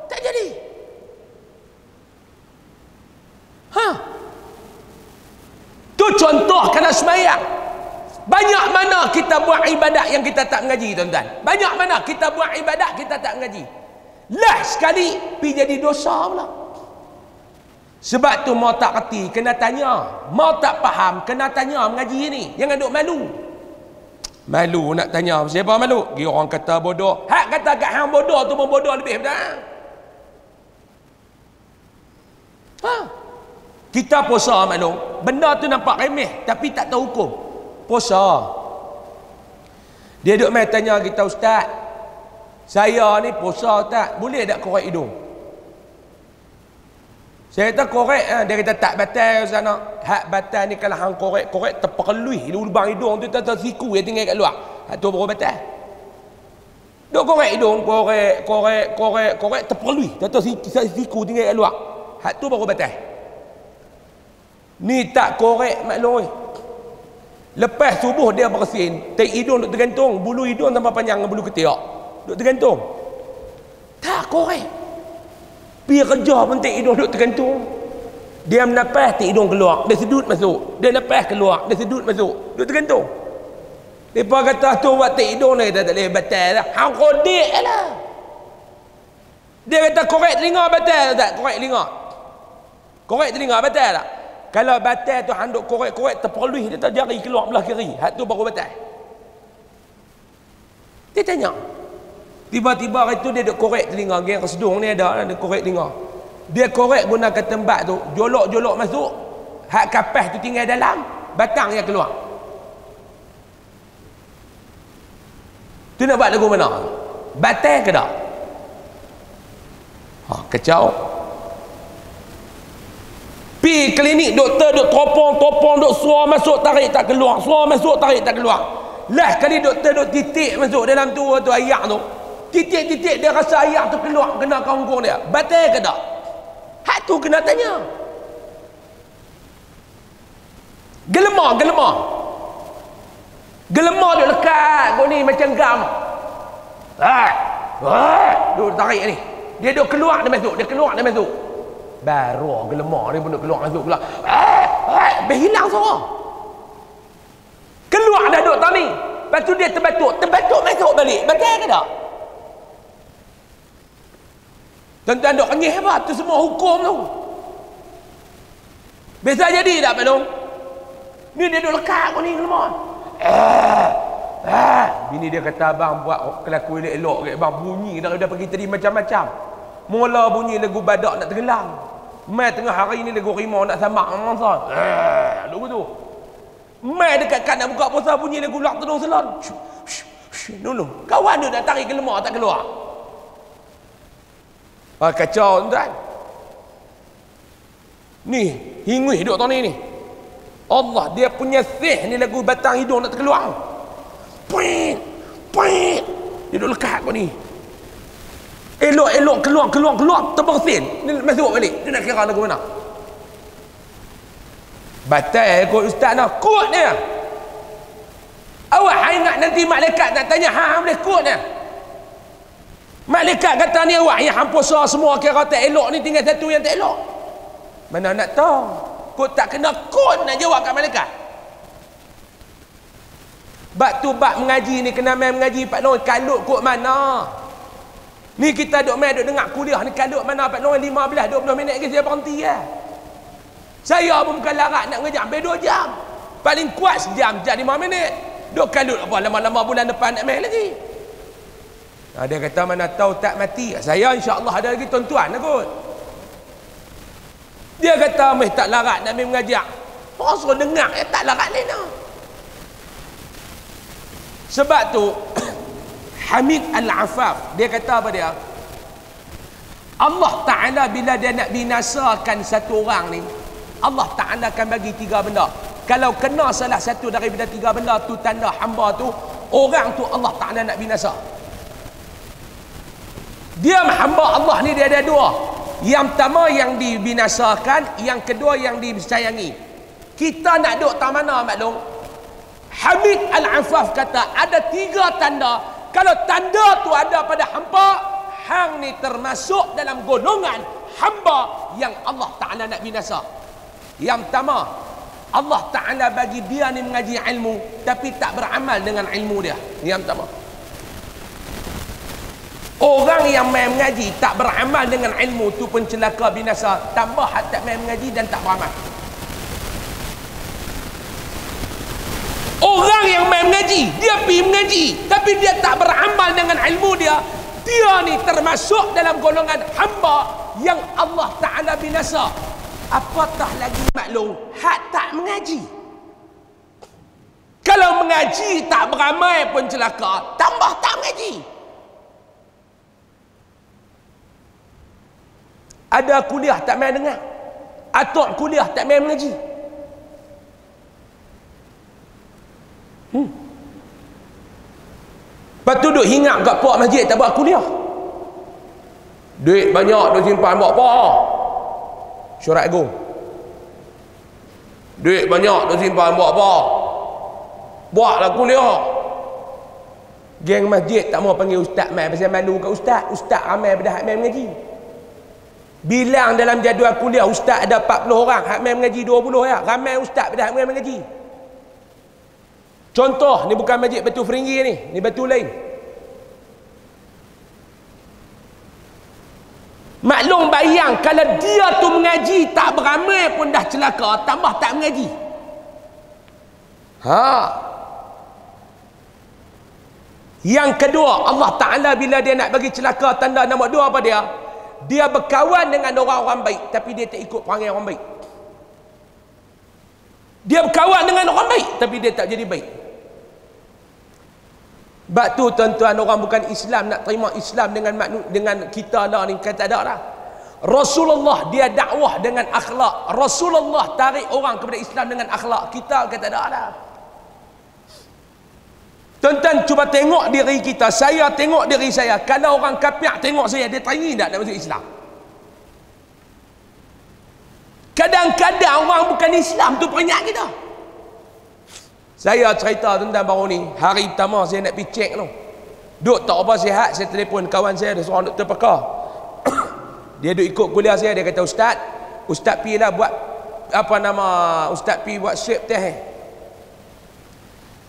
Tak jadi. Tu contoh kena sembahyang. Banyak mana kita buat ibadat yang kita tak mengaji, tuan-tuan. Banyak mana kita buat ibadat kita tak mengaji. Lah sekali pi jadi dosa pula. Sebab tu mau tak kerti kena tanya, mau tak faham kena tanya mengaji ni. Jangan duk malu. Malu nak tanya siapa malu? Dia orang kata bodoh. Hak kata kat hang bodoh tu pun bodoh lebih dah. Kita puasa maklum, benda tu nampak remeh tapi tak tahu hukum. Puasa. Dia duk mai tanya kita, Ustaz, saya ni puasa tak, boleh tak korek hidung? Saya kata korek, dia kata tak batal sana. Hak batal ni kalau hang korek terperluih lubang hidung tu tak siku yang tinggal kat luar. Hak tu baru batal. Duk korek hidung, korek terperluih tak siku tinggal kat luar. Hak tu baru batal. Ni tak korek maklum. Lepas subuh dia bersin, tai hidung duk tergantung, bulu hidung tambah panjang dengan bulu ketiak. Duk tergantung. Tak korek. Pergi kerja pun tai hidung duk tergantung. Dia menapas tai hidung keluar, dia sedut masuk. Dia napas keluar, dia sedut masuk. Duk tergantung. Depa kata tu buat tai hidung ni tak boleh batal lah. Hang kodik lah. Dia kata korek telinga batal tak? Korek telinga. Korek telinga batal tak? Kalau batal tu handuk korek terperluih dia tak jari keluar belah kiri. Hak tu baru batal. Dia tanya. Tiba-tiba hari tu dia duk korek telinga. Geng kesedung ni ada dia korek telinga. Dia korek gunakan tempat tu, jolok-jolok masuk. Hak kapas tu tinggal dalam, batang yang keluar. Tu nak buat lagu mana? Batal ke tak? Kacau. Pi klinik doktor duk topong duk suar masuk tarik tak keluar, suar masuk tarik tak keluar. Lah kali doktor duk titik masuk dalam tu ayak tu. Titik-titik dia rasa ayak tu keluar kena kangkung dia. Batal ke tak? Hak tu kena tanya. Gelemar duk lekat kau ni macam gam. Duk tarik ni. Dia duk keluar dia masuk, dia keluar dia masuk. Baru gelemar dia pun duk keluar masuk pula. Berhilang suara. Keluar dah duk tadi. Lepas tu dia terbatuk masuk balik. Batal ke tak? Tuan-tuan duk kenyih apa? Tu semua hukum tu. Biasa jadi tak Pak Long? Ni dia duk lekat kau ni gelemar. Bini dia kata abang buat kelaku elok-elok kat abang, bunyi dah pergi tadi macam-macam. Mula bunyi lagu badak nak tenggelam. Mai tengah hari ni lagu rimau nak samak mangsa. Lagu tu. Mai dekat nak buka puasa bunyi lagu lak tudung selon. Nulung. Kawan dia nak tarik gelemar tak keluar. Kacau tuan. Ni hingui duk tahun ni. Allah dia punya sih ni lagu batang hidung nak terkeluar. Puit. Dia duk lekat kau ni. Elok-elok keluar terbersin. Ni masuk balik. Dia nak kira lagu mana? Batal kot ustaz nak kod dia. Awak ingat nanti malaikat nak tanya hang boleh kod dia. Malaikat kata ni awak yang hang puasa semua kira tak elok ni tinggal satu yang tak elok. Mana nak tahu? Kod tak kena kod nak jawab kat malaikat. Bab tu bab mengaji ni kena main mengaji Pak Long kalut kod mana? Ni kita duk main duk dengar kuliah ni kalut mana Pak Long 15-20 minit lagi saya berhenti ya. Saya pun bukan larat nak mengajar sampai 2 jam. Paling kuat sejam 5 minit. Duk kalut apa lama-lama bulan depan nak main lagi. Dia kata mana tahu tak mati. Saya insya-Allah ada lagi tuan-tuan kot. Dia kata meh tak larat nak main mengajar. Orang suruh dengar tak larat lain. Sebab tu Hamid Al-Afaf dia kata apa dia? Allah Ta'ala bila dia nak binasakan satu orang ni, Allah Ta'ala akan bagi 3 benda. Kalau kena salah satu daripada 3 benda tu, tanda hamba tu, orang tu Allah Ta'ala nak binasa. Dia hamba Allah ni dia ada 2. Yang pertama yang dibinasakan, yang kedua yang disayangi. Kita nak duduk tak mana maklum? Hamid Al-Afaf kata ada 3 tanda. Kalau tanda tu ada pada hamba, hang ni termasuk dalam golongan hamba yang Allah Ta'ala nak binasa. Yang pertama, Allah Ta'ala bagi dia ni mengaji ilmu tapi tak beramal dengan ilmu dia. Yang pertama, orang yang main mengaji tak beramal dengan ilmu tu pun celaka binasa. Tambah tak main mengaji dan tak beramal. Orang yang main mengaji, dia pergi mengaji tapi dia tak beramal dengan ilmu dia, dia ni termasuk dalam golongan hamba yang Allah Ta'ala binasa. Apatah lagi maklum hak tak mengaji. Kalau mengaji tak beramal pun celaka, tambah tak mengaji. Ada kuliah tak main dengar, atau kuliah tak main mengaji. Lepas tu duk hingat kat puak masjid tak buat kuliah. Duit banyak duk simpan buat apa? Syurat Agung. Duit banyak duk simpan buat apa? Buatlah kuliah. Geng masjid tak mau panggil ustaz mai pasal malu kat ustaz. Ustaz ramai pada hak mai mengaji. Bilang dalam jadual kuliah ustaz ada 40 orang, hak mai mengaji 20 ya. Ramai ustaz pada hak mai mengaji. Contoh, ni bukan masjid Batu Feringgi ni batu lain. Maklum bayang kalau dia tu mengaji tak beramal pun dah celaka, tambah tak mengaji. Yang kedua, Allah Ta'ala bila dia nak bagi celaka, tanda nombor 2 apa dia? Dia berkawan dengan orang-orang baik tapi dia tak ikut perangai orang baik. Dia berkawan dengan orang baik tapi dia tak jadi baik. Sebab tu tuan-tuan, orang bukan Islam nak terima Islam dengan kita lah ni, kata tak ada lah. Rasulullah dia dakwah dengan akhlak. Rasulullah tarik orang kepada Islam dengan akhlak. Kita kata tak ada. Tuan-tuan cuba tengok diri kita. Saya tengok diri saya. Kalau orang kafir tengok saya, dia teringin tak nak masuk Islam? Kadang-kadang orang bukan Islam tu peringat kita. Saya cerita tentang baru ni, hari pertama saya nak pergi cek tu. Duk tak apa sihat, saya telefon kawan saya, ada seorang doktor pakar. Dia duk ikut kuliah saya, dia kata Ustaz pi lah buat Ustaz pi buat swab test.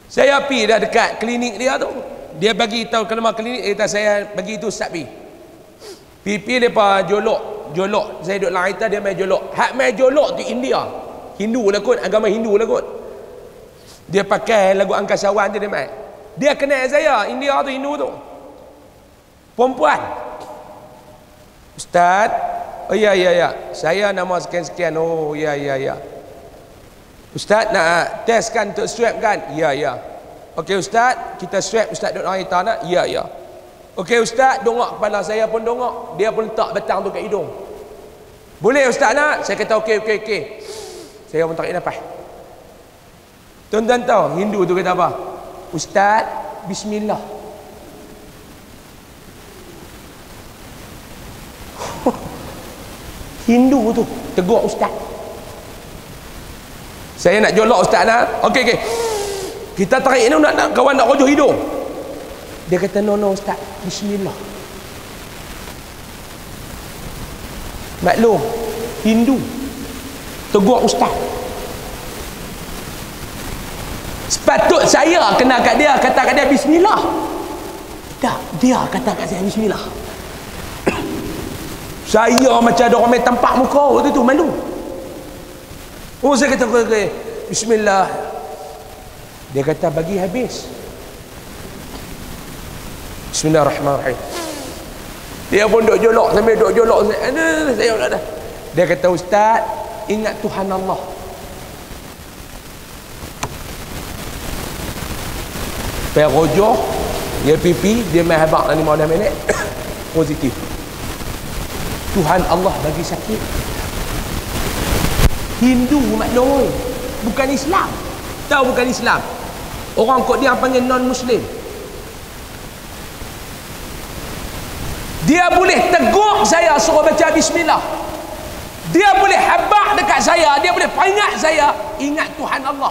Saya pi dah dekat klinik dia tu. Dia bagi tahu ke nama klinik, dia kata saya bagi itu Ustaz pi. Pi depa jolok. Saya duk larita dia main jolok. Hak main jolok tu India. Hindu lah kot, agama Hindu lah kot. Dia pakai lagu angkasawan dia main. Dia kenal saya, India tu, Hindu tu. Perempuan. Ustaz, oh ya. Saya nama sekian-sekian. Oh ya. Ustaz nak test kan untuk swab kan? Ya. Okey Ustaz, kita swab Ustaz duk larita nak? Ya. Okey Ustaz, dongak kepala saya pun dongak. Dia pun letak batang tu kat hidung. Boleh Ustaz nak? Saya kata okey. Saya pun tarik nafas. Tuan-tuan tahu Hindu tu kata apa? Ustaz, bismillah. Hindu tu tegur Ustaz. Saya nak jolok Ustaz nak. Okey. Kita tarik ni nak kawan nak rojoh hidung. Dia kata no Ustaz, bismillah. Maklum Hindu tegur Ustaz. Sepatut saya kena kat dia, kata kat dia bismillah. Tak, dia kata kat saya bismillah. Saya macam ada orang main tampak muka waktu tu, malu. Oh saya kata okay. Bismillah. Dia kata bagi habis. Bismillahirrahmanirrahim. Dia pun duk jolok sambil duk jolok. Saya dah. Dia kata, ustaz, ingat Tuhan Allah. Perojoh, dia pipi, dia main habak dalam 15 minit. Positif. Tuhan Allah bagi sakit. Hindu maknoi, bukan Islam. Tahu bukan Islam. Orang kok dia panggil non-Muslim. Dia boleh tegur saya suruh baca bismillah. Dia boleh habak dekat saya, dia boleh peringat saya, ingat Tuhan Allah.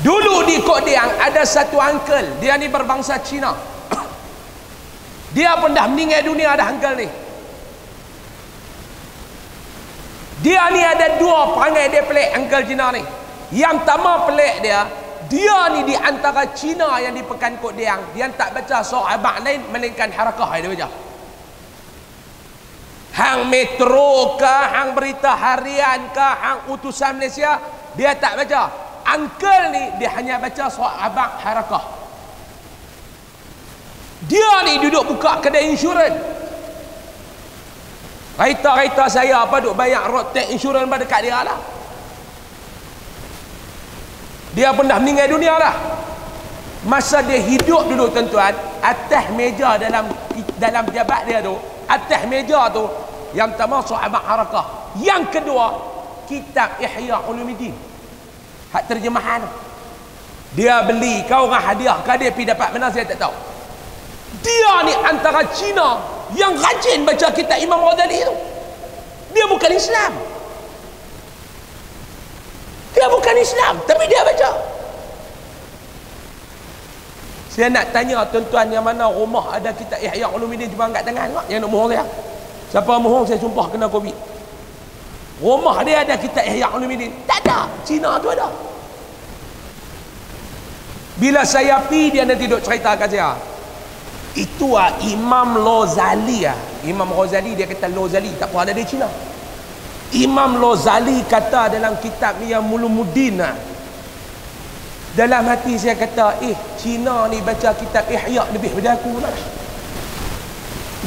Dulu di Kok Diang ada satu uncle, dia ni berbangsa Cina. Dia pun dah meninggal dunia dah uncle ni. Dia ni ada dua perangai dia pelik uncle Cina ni. Yang pertama pelik dia ni di antara Cina yang di Pekan Kok Diang, dia tak baca surah abad lain melainkan harakah dia baca. Hang Metro kah, hang Berita Harian kah, hang Utusan Malaysia, dia tak baca. Uncle ni dia hanya baca surah abad harakah. Dia ni duduk buka kedai insurans. Raita-raita saya apa duk bayar road tax insurans dekat dia lah. Dia pun dah meninggal dunia dah. Masa dia hidup dulu tuan-tuan, atas meja dalam pejabat dia tu, atas meja tu, yang pertama sahabat harakah, yang kedua kitab Ihya Ulumuddin, hak terjemahan. Dia beli, kau orang hadiah ke dia pergi dapat mana saya tak tahu. Dia ni antara Cina yang rajin baca kitab Imam Ghazali tu. Dia bukan Islam. Dia bukan Islam, tapi dia baca. Saya nak tanya tuan-tuan yang mana rumah ada kitab Ihya Ulumuddin cuma angkat tangan tak? Yang nak mohon saya. Siapa mohon saya sumpah kena Covid. Rumah dia ada kitab Ihya Ulumuddin? Tak ada. Cina tu ada. Bila saya pergi dia nanti duk cerita kat saya. Itu Imam Ghazali Imam Ghazali dia kata Ghazali tak pernah ada di Cina. Imam Ghazali kata dalam kitab yang Ulumuddin, dalam hati saya kata, Cina ni baca kitab Ihya lebih daripada aku lah.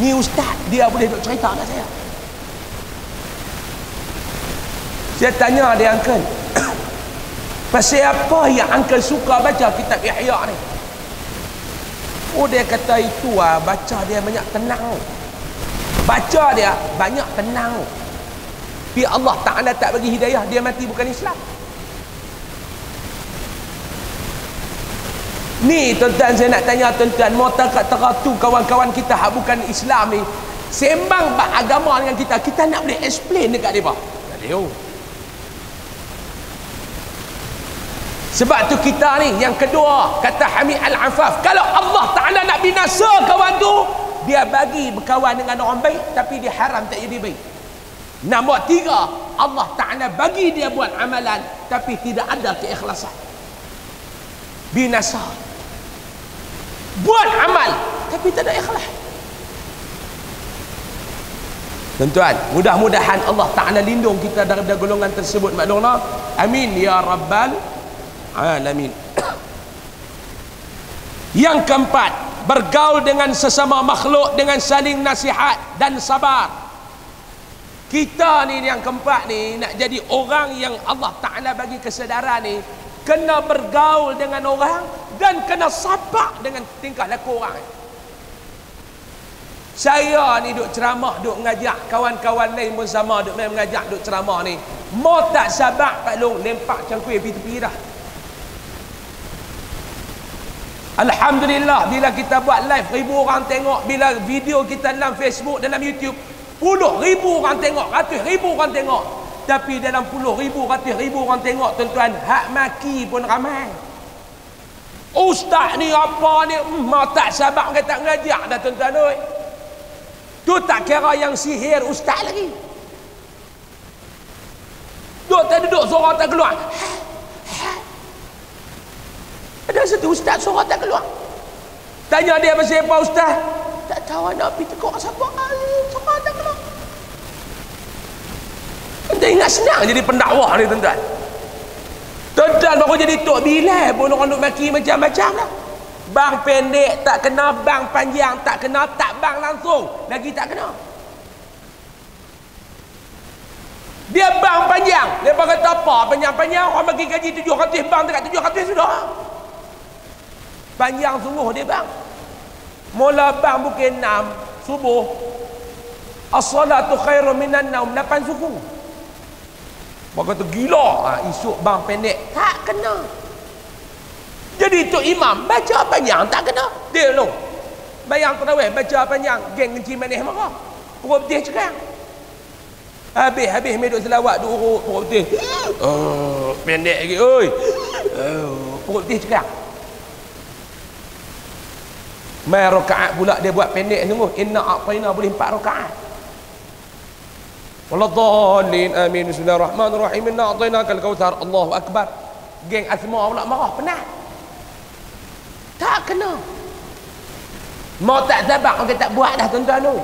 Ni ustaz dia boleh duk cerita kat saya. Saya tanya dia, uncle, pasal apa yang uncle suka baca kitab Ihya ni? Oh, dia kata itu baca dia banyak tenang. Baca dia banyak tenang. Tapi Allah Ta'ala tak bagi hidayah, dia mati bukan Islam. Ni tuan-tuan saya nak tanya tuan-tuan, mau tu kawan-kawan kita hak bukan Islam ni sembang bab agama dengan kita nak boleh explain dekat depa. Tak boleh. Sebab tu kita ni yang kedua, kata Hamid Al-Afaf, kalau Allah Ta'ala nak binasa kawan tu, dia bagi berkawan dengan orang baik tapi dia haram tak jadi baik. Nombor 3, Allah Ta'ala bagi dia buat amalan tapi tidak ada keikhlasan. Binasa. Buat amal tapi tak ada ikhlas. Tuan-tuan, mudah-mudahan Allah Ta'ala lindung kita daripada golongan tersebut. Maklumlah. Amin ya Rabbal Alamin. Yang keempat, bergaul dengan sesama makhluk dengan saling nasihat dan sabar. Kita ni yang keempat ni nak jadi orang yang Allah Ta'ala bagi kesedaran ni, kena bergaul dengan orang dan kena sabar dengan tingkah laku orang. Saya ni duk ceramah, duk ngajak kawan-kawan lain pun sama, duk main mengajak, duk ceramah ni, mau tak sabar Pak Long, lempak cangkui tepi-tepi dah. Alhamdulillah, bila kita buat live 1000 orang tengok, bila video kita dalam Facebook, dalam YouTube, puluh ribu orang tengok, ratus ribu orang tengok. Tapi dalam puluh ribu, ratus ribu orang tengok, tuan-tuan, hak maki pun ramai. Ustaz ni apa ni, mau tak sabar kata ngajak dah tuan-tuan. Tu tak kira yang sihir ustaz lagi. Duk tak duduk suara tak keluar. Ada satu ustaz suara tak keluar. Tanya dia pasal apa ustaz? Tak tahu nak pergi tegak siapa kali, siapa tak keluar. Nanti ingat senang jadi pendakwah ni tuan-tuan. Tuan-tuan baru jadi Tok Bilal pun orang duk maki macam-macam lah. Bang pendek tak kena, bang panjang tak kena, tak bang langsung lagi tak kena. Dia bang panjang, lepas kata apa panjang-panjang, orang bagi gaji 700, bang dekat 700 sudah. Panjang sungguh dia bang. Mula bang bukan 6 subuh, as-salatu khairum minan naum, 8 suku. Bang kata gila, esok bang pendek tak kena. Jadi Tok Imam baca panjang tak kena. Dia lu bayang tarawih baca panjang, geng kenci manis marah. Pukul betih cekang. Habis meduk selawat duk urut pukul betih. Pendek lagi oi. Pukul betih cekang. Mai rakaat pula dia buat pendek sungguh. Inna a'tayna boleh 4 rakaat. Waladhdallin amin. Bismillahirrahmanirrahim. Inna a'tainakal kautsar. Allahu akbar. Geng Asma pula marah penat. Tak kena. Mau tak sabar orang tak buat dah tuan-tuan tu.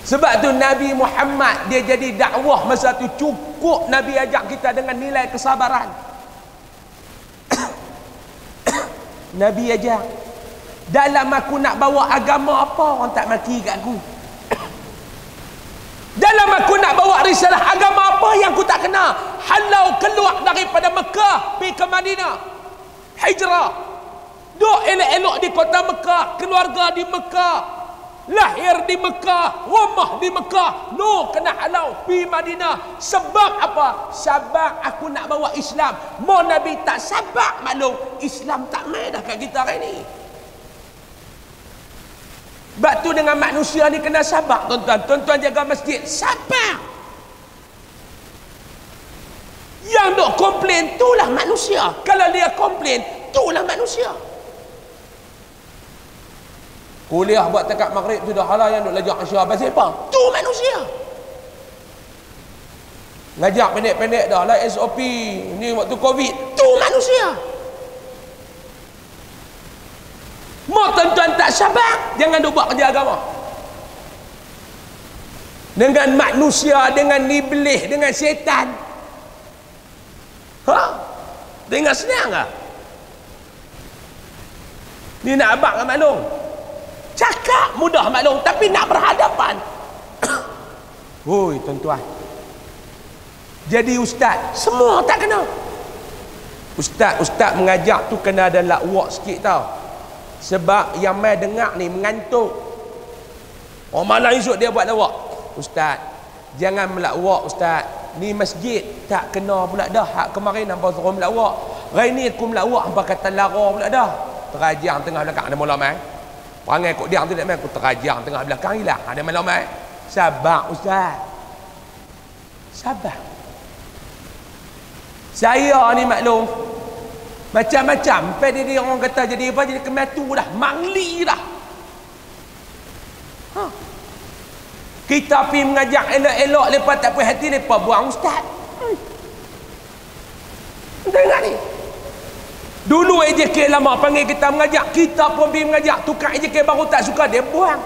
Sebab tu Nabi Muhammad dia jadi dakwah masa tu cukup Nabi ajak kita dengan nilai kesabaran. Nabi ajak, dalam aku nak bawa agama apa orang tak maki kat aku. Dalam aku nak bawa risalah agama apa yang aku tak kena. Halau keluar daripada Mekah pergi ke Madinah, hijrah, duk elok-elok di kota Mekah, keluarga di Mekah, lahir di Mekah, rumah di Mekah, no kena halau pergi Madinah. Sebab apa? Sebab aku nak bawa Islam. Mau Nabi tak sabar, maklum Islam tak main dah kat kita hari ni. Sebab tu dengan manusia ni kena sabar tuan-tuan. Tuan-tuan jaga masjid, sabar. Yang duk komplain itulah manusia. Kalau dia komplain, itulah manusia. Kuliah buat tekak maghrib sudah halal, yang duk lajak Isya pasal apa? Tu manusia. Ngajak pendek-pendek dah lah SOP ni waktu Covid. Tu manusia. Mau tuan-tuan tak sabar, jangan duk buat kerja agama. Dengan manusia, dengan iblis, dengan syaitan. Dengar senang tak? Ni nak abang kan maklum. Cakap mudah maklum, tapi nak berhadapan. Hoi tuan-tuan, jadi ustaz semua tak kena. Ustaz mengajak tu kena ada lakwak sikit tau. Sebab yang mai dengar ni mengantuk. Orang malam esok dia buat lawak. Ustaz jangan melawak ustaz, ni masjid tak kena pula dah. Hak kemarin hampa suruh melawak, hari ni aku melawak hampa kata lara pula dah. Terajang tengah belakang ada malam mai. Perangai kok dia tu tak main, aku terajang tengah belakang hilang ada malam mai. Sabar ustaz, sabar. Saya ni maklum macam-macam sampai dia orang kata jadi apa, jadi kematu dah, mangli dah. Kita pergi mengajak elok-elok, lepas tak puas hati, lepas buang ustaz. Dengar ni, dulu AJK lama panggil kita mengajak, kita pun pergi mengajak. Tukar AJK baru tak suka, dia buang.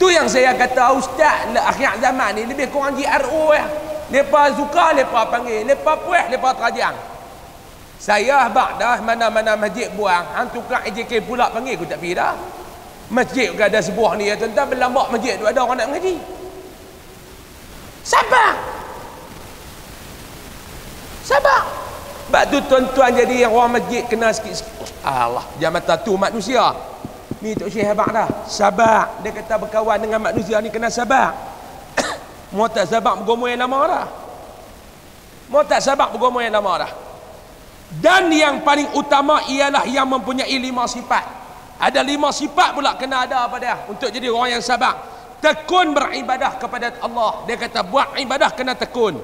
Tu yang saya kata ustaz akhir zaman ni lebih kurang GRO ya. Lepas suka, lepas panggil, lepas puas, lepas terajang. Saya habak dah mana-mana masjid buang, hang tukar AJK pula panggil, aku tak pergi dah. Masjid juga ada sebuah ni ya tuan-tuan, berlambak masjid tu ada orang nak mengaji. Sabar. Sabar. Sebab tu tuan-tuan jadi orang masjid kena sikit-sikit. Allah, jamatan tu manusia. Ni Tok Syekh habak dah. Sabar. Dia kata berkawan dengan manusia ni kena sabar. Mau tak sabar bergumul yang lama dah. Mau tak sabar bergumul yang lama dah. Dan yang paling utama ialah yang mempunyai 5 sifat. Ada 5 sifat pula kena ada pada dia untuk jadi orang yang sabar. Tekun beribadah kepada Allah. Dia kata buat ibadah kena tekun.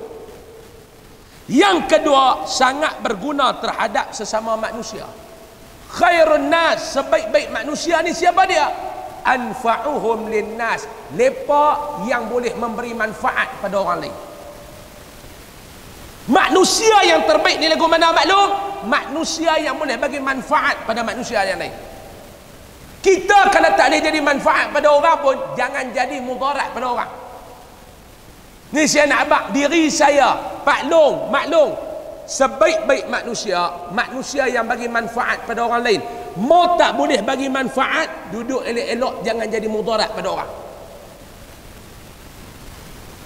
Yang kedua, sangat berguna terhadap sesama manusia. Khairun nas, sebaik-baik manusia ni siapa dia? Anfa'uhum linnas, lepa yang boleh memberi manfaat pada orang lain. Manusia yang terbaik ni lagu mana maklum? Manusia yang boleh bagi manfaat pada manusia yang lain. Kita kalau tak boleh jadi manfaat pada orang pun, jangan jadi mudarat pada orang. Ni saya nak abang diri saya maklum sebaik-baik manusia yang bagi manfaat pada orang lain, mau tak boleh bagi manfaat, duduk elok-elok, jangan jadi mudarat pada orang.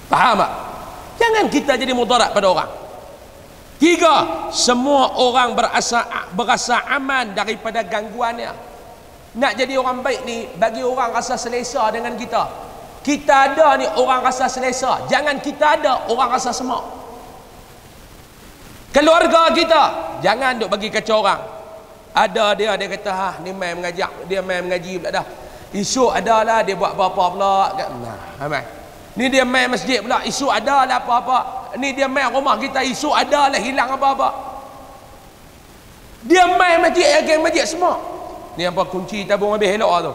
Faham tak? Jangan kita jadi mudarat pada orang. 3, semua orang berasa aman daripada gangguannya. Nak jadi orang baik ni, bagi orang rasa selesa dengan kita. Kita ada ni orang rasa selesa, jangan kita ada orang rasa semak. Keluarga kita jangan duk bagi kacau orang. Ada dia kata ni main mengajak, dia main mengaji pula dah. Esok adalah dia buat apa-apa pula. Nah, ni dia main masjid pula, esok adalah apa-apa. Ni dia main rumah kita, esok adalah hilang apa-apa. Dia main masjid semua. Ni apa kunci tabung habis elok tu.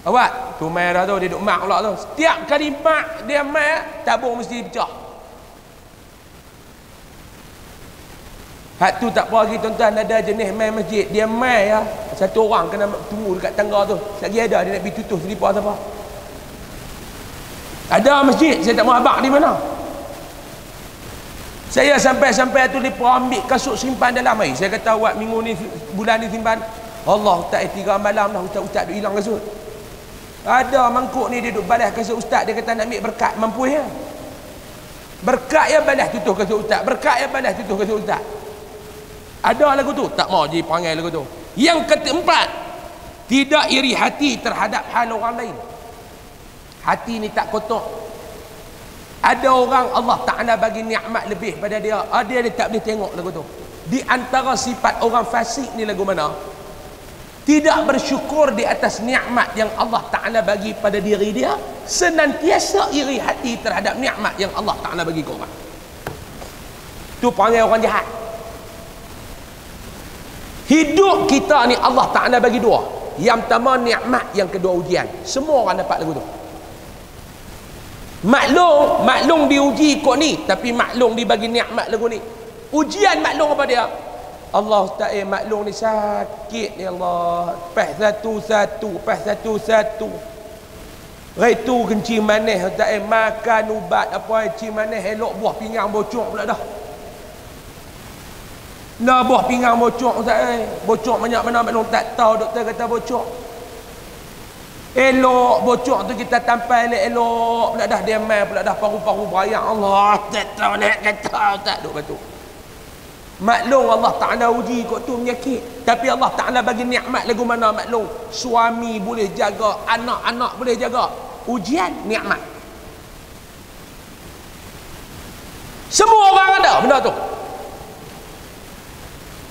Awak tu main dah tu, dia duk mak pula tu. Setiap kali mak dia main, tabung mesti pecah. Hak tu tak apa lagi tuan-tuan, ada jenis main masjid, dia main ya. Satu orang kena tunggu dekat tangga tu. Lagi ada dia nak pergi tutup selipar siapa. Ada masjid, saya tak mau abang di mana. Saya sampai tu mereka ambil kasut simpan dalam air. Saya kata awak minggu ni, bulan ni simpan. Allah, Ustaz 3 malam dah Ustaz duk hilang kasut. Ada mangkuk ni dia duk balas kasut Ustaz, dia kata nak ambil berkat, mampu ya. Berkat ya balas tutup kasut Ustaz, berkat ya balas tutup kasut Ustaz. Ada lagu tu, tak mau dipanggil lagu tu. Yang keempat, tidak iri hati terhadap hal orang lain. Hati ni tak kotor. Ada orang Allah Ta'ala bagi nikmat lebih pada dia, dia tak boleh tengok lagu tu. Di antara sifat orang fasik ni lagu mana? Tidak bersyukur di atas nikmat yang Allah Ta'ala bagi pada diri dia, senantiasa iri hati terhadap nikmat yang Allah Ta'ala bagi ke orang. Tu panggil orang jahat. Hidup kita ni Allah Ta'ala bagi 2. Yang pertama nikmat, yang kedua ujian. Semua orang dapat lagu tu. Maklum diuji kot ni, tapi maklum dibagi nikmat lagu ni. Ujian maklum apa dia? Allah Ustaz maklum ni sakit ni Allah. Pas satu. Reitu kencing manis Ustaz makan ubat apa kencing manis elok buah pinggang bocor pula dah. Nah buah pinggang bocor Ustaz bocor banyak mana maklum tak tahu, doktor kata bocor. Elok bocor tu kita tampal elok pula dah, dia mai pula dah paru-paru berayang. Allah tak tahu nak kata Ustaz duk batu. Maklum Allah Ta'ala uji kot tu menyakit, tapi Allah Ta'ala bagi nikmat lagu mana maklum. Suami boleh jaga, anak-anak boleh jaga. Ujian nikmat. Semua orang ada benda tu.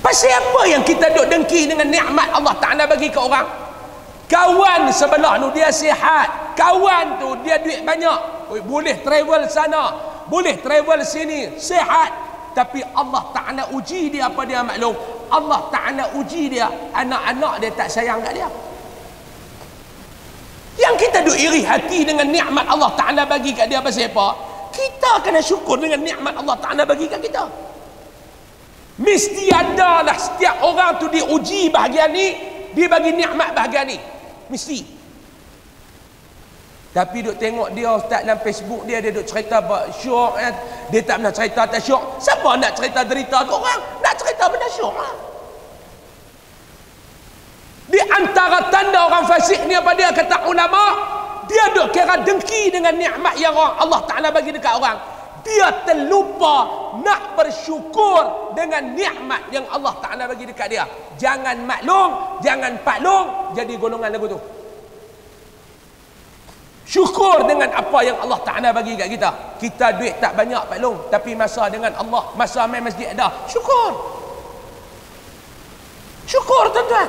Pasal apa yang kita duk dengki dengan nikmat Allah Ta'ala bagi ke orang? Kawan sebelah tu dia sihat, kawan tu dia duit banyak, boleh travel sana, boleh travel sini, sihat. Tapi Allah Ta'ala uji dia apa dia maklum? Allah Ta'ala uji dia, anak-anak dia tak sayang kat dia. Yang kita duk iri hati dengan nikmat Allah Ta'ala bagi kat dia pasal apa? Kita kena syukur dengan nikmat Allah Ta'ala bagi kat kita. Mesti ada lah setiap orang tu diuji bahagian ni, dia bagi nikmat bahagian ni. Mesti. Tapi duk tengok dia Ustaz dalam Facebook dia duk cerita syok, dia tak pernah cerita tak syok. Siapa nak cerita derita ke orang? Nak cerita benda syok lah. Di antara tanda orang fasik ni apa dia kata ulama, dia duk kira dengki dengan nikmat yang Allah Ta'ala bagi dekat orang. Dia terlupa nak bersyukur dengan nikmat yang Allah Ta'ala bagi dekat dia. Jangan maklum, jangan paklum jadi golongan lagu tu. Syukur dengan apa yang Allah Ta'ala bagi kat kita. Kita duit tak banyak Pak Long, tapi masa dengan Allah, masa main masjid ada. Syukur. Syukur tuan-tuan.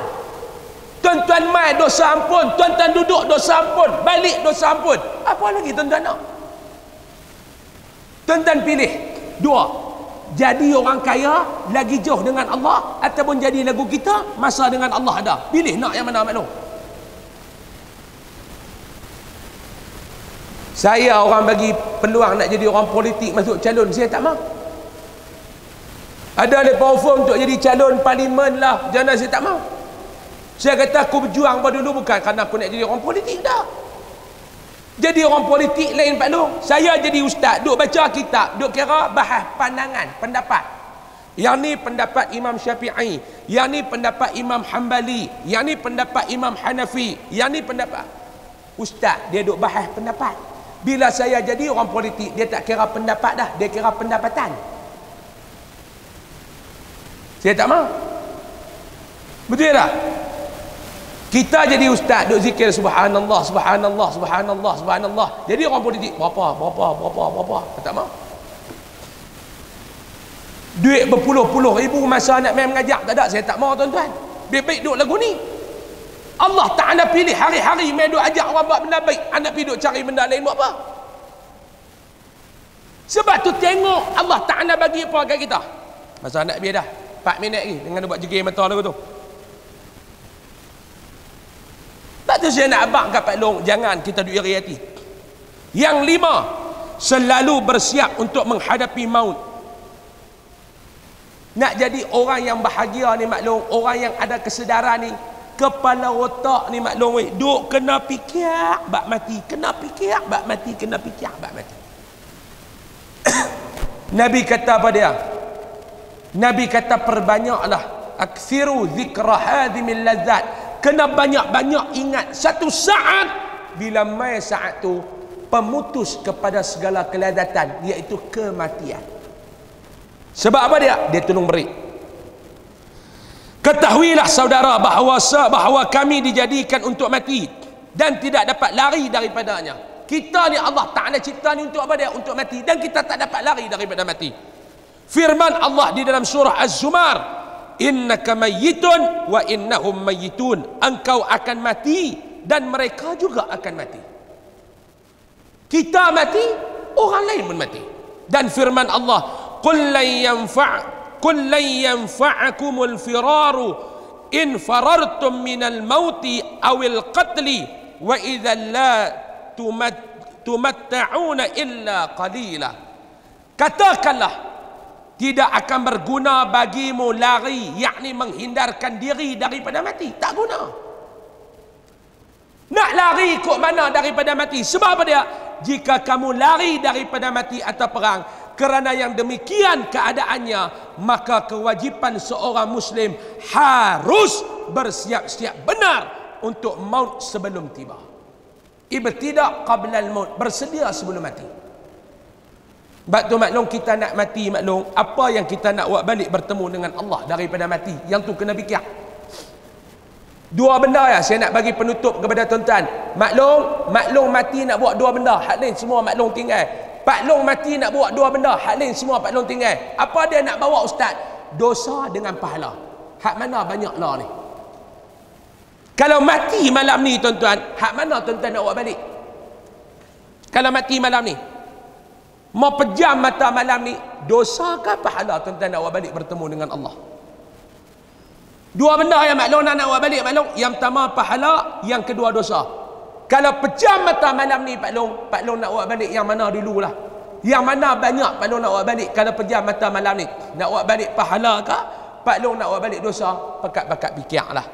Tuan-tuan main dosa ampun, tuan-tuan duduk dosa ampun, balik dosa ampun. Apa lagi tuan-tuan nak? Tuan-tuan pilih 2. Jadi orang kaya lagi jauh dengan Allah, ataupun jadi lagu kita masa dengan Allah ada. Pilih nak yang mana Pak Long? Saya orang bagi peluang nak jadi orang politik masuk calon, saya tak mau. Ada lepas offer untuk jadi calon parlimen lah, jangan, saya tak mau. Saya kata aku berjuang pada dulu bukan kerana aku nak jadi orang politik dah. Jadi orang politik lain Pak Long. Saya jadi ustaz, duk baca kitab, duk kira bahas pandangan, pendapat. Yang ni pendapat Imam Syafi'i, yang ni pendapat Imam Hanbali, yang ni pendapat Imam Hanafi, yang ni pendapat ustaz, dia duk bahas pendapat. Bila saya jadi orang politik, dia tak kira pendapat dah, dia kira pendapatan. Saya tak mau. Betul tak? Kita jadi ustaz, duk zikir subhanallah, subhanallah, subhanallah, subhanallah. Jadi orang politik, berapa. Tak mau. Duit berpuluh-puluh ribu masa nak main mengajak, tak ada. Saya tak mau tuan-tuan. Baik-baik duk lagu ni. Allah Ta'ala pilih hari-hari main duk ajak orang buat benda baik. Anak pergi duk cari benda lain buat apa? Sebab tu tengok Allah Ta'ala bagi apa kat kita. Masa nak biar dah 4 minit lagi dengan buat jegir mata lagu tu. Tak tu saya nak abang kat Pak Long, jangan kita duk iri hati. Yang 5, selalu bersiap untuk menghadapi maut. Nak jadi orang yang bahagia ni maklum, orang yang ada kesedaran ni, kepala otak ni maklum, duk kena fikir bab mati, kena fikir bab mati, kena fikir bab mati. Nabi kata apa dia? Nabi kata perbanyaklah, aksiru zikra hadimil lazat, kena banyak-banyak ingat satu saat, bila mai saat tu pemutus kepada segala kelazatan, iaitu kematian. Sebab apa dia? Dia tolong beri. Ketahuilah saudara bahawa kami dijadikan untuk mati dan tidak dapat lari daripadanya. Kita ni Allah Ta'ala cipta ni untuk apa dia? Untuk mati, dan kita tak dapat lari daripada mati. Firman Allah di dalam surah Az-Zumar, innaka mayyitun wa innahum mayyitun, engkau akan mati dan mereka juga akan mati. Kita mati, orang lain pun mati. Dan firman Allah, qul lan yanfa'akumul firaru in farartum minal mauti awil qatli wa idhan la tumatta'una illa qalila. Katakanlah, tidak akan berguna bagimu lari, yakni menghindarkan diri daripada mati. Tak guna. Nak lari kok mana daripada mati? Sebab apa dia? Jika kamu lari daripada mati atau perang, kerana yang demikian keadaannya, maka kewajipan seorang Muslim harus bersiap-siap benar untuk maut sebelum tiba. Ibtidak qabla al-maut, bersedia sebelum mati. Sebab tu maklum, kita nak mati maklum, apa yang kita nak buat balik bertemu dengan Allah daripada mati, yang tu kena fikir. 2 benda ya saya nak bagi penutup kepada tuan-tuan. Maklum mati nak buat 2 benda, hak lain semua maklum tinggal. Pak Long mati nak buat 2 benda, hak lain semua Pak Long tinggal. Apa dia nak bawa ustaz? Dosa dengan pahala. Hak mana banyak lah ni? Kalau mati malam ni tuan-tuan, hak mana tuan-tuan nak buat balik? Kalau mati malam ni, mau pejam mata malam ni, dosa ke pahala tuan-tuan nak buat balik bertemu dengan Allah? 2 benda yang maklum nak buat balik maklum. Yang pertama pahala, yang kedua dosa. Kalau pejam mata malam ni Pak Long nak buat balik yang mana dululah? Yang mana banyak Pak Long nak buat balik? Kalau pejam mata malam ni, nak buat balik pahala ke? Pak Long nak buat balik dosa? Pakat-pakat fikirlah.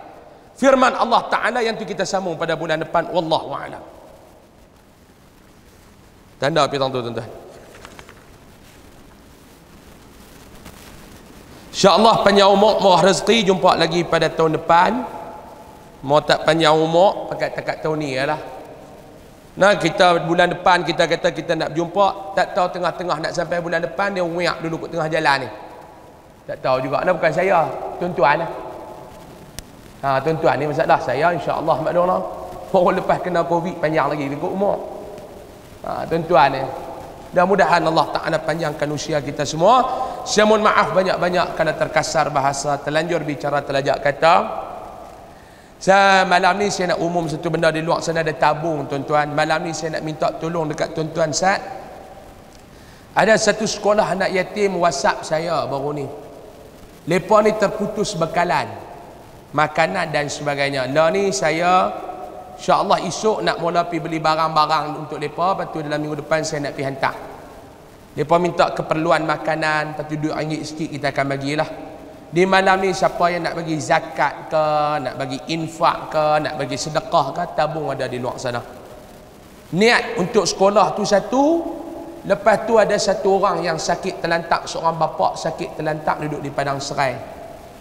Firman Allah Ta'ala yang tu kita sambung pada bulan depan. Wallahu a'lam. Tanda apa tu tuan-tuan? InsyaAllah panjang umur, murah rezeki, jumpa lagi pada tahun depan. Mau tak panjang umur, pakat-pakat tahun ni lah. Nah, kita bulan depan kita kata kita nak berjumpa, tak tahu tengah-tengah nak sampai bulan depan, dia wiak dulu kat tengah jalan ni. Tak tahu juga, nah bukan saya, tuan-tuan lah. Tuan-tuan ni masalah saya, insya-Allah maklum lah. Baru lepas kena Covid panjang lagi ikut umur. Tuan-tuan ni. Mudah-mudahan Allah Ta'ala panjangkan usia kita semua. Saya mohon maaf banyak-banyak kalau terkasar bahasa, terlanjur bicara terlajak kata. Malam ni saya nak umum satu benda di luar sana, ada tabung tuan-tuan. Malam ni saya nak minta tolong dekat tuan-tuan Sat. Ada satu sekolah anak yatim WhatsApp saya baru ni. Lepas ni terputus bekalan, makanan dan sebagainya. Lah ni saya insya-Allah esok nak mula pergi beli barang-barang untuk mereka. Lepas tu dalam minggu depan saya nak pergi hantar. Mereka minta keperluan makanan, lepas tu RM2 sikit kita akan bagilah. Di malam ni siapa yang nak bagi zakat ke, nak bagi infak ke, nak bagi sedekah ke, tabung ada di luar sana. Niat untuk sekolah tu satu, lepas tu ada satu orang yang sakit terlantak, seorang bapa sakit terlantak duduk di padang serai.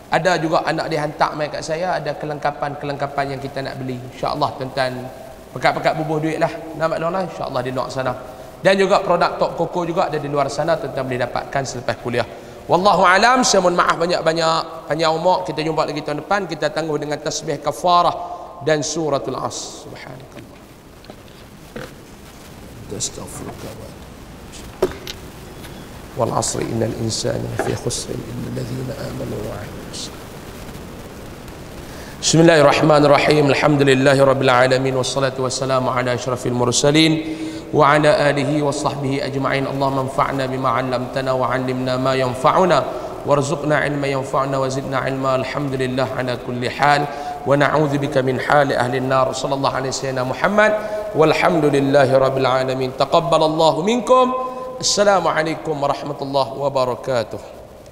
Ada juga anak dia hantar mai kat saya, ada kelengkapan-kelengkapan yang kita nak beli. Insya-Allah tuan-tuan pekat-pekat bubuh duit lah. Nak maknanya insya-Allah di luar sana. Dan juga produk Tok Koko juga ada di luar sana, tuan-tuan boleh dapatkan selepas kuliah. Wallahu alam. Saya mohon maaf banyak-banyak panjang umur. Kita jumpa lagi tahun depan. Kita tangguh dengan tasbih kafarah dan suratul As. Subhanakallah. Astaghfirullah. Wal 'asri innal insana fi khusr illa alladhina amanu wa 'amilus salihati. Bismillahirrahmanirrahim. Alhamdulillahi rabbil alamin wassalatu wassalamu ala asyrafil mursalin wa ala alihi wa sahbihi ajma'in. Allahumma anfa'na bima 'allamtana wa 'allimna ma yanfa'una warzuqna 'ilman yanfa'una wa zidna 'ilma. Alhamdulillah ala kulli hal wa na'udzu bika min hali ahli an-nar. Sallallahu alaihi wasallam Muhammad walhamdulillahi rabbil alamin. Taqabbalallahu minkum. Assalamualaikum warahmatullahi wabarakatuh.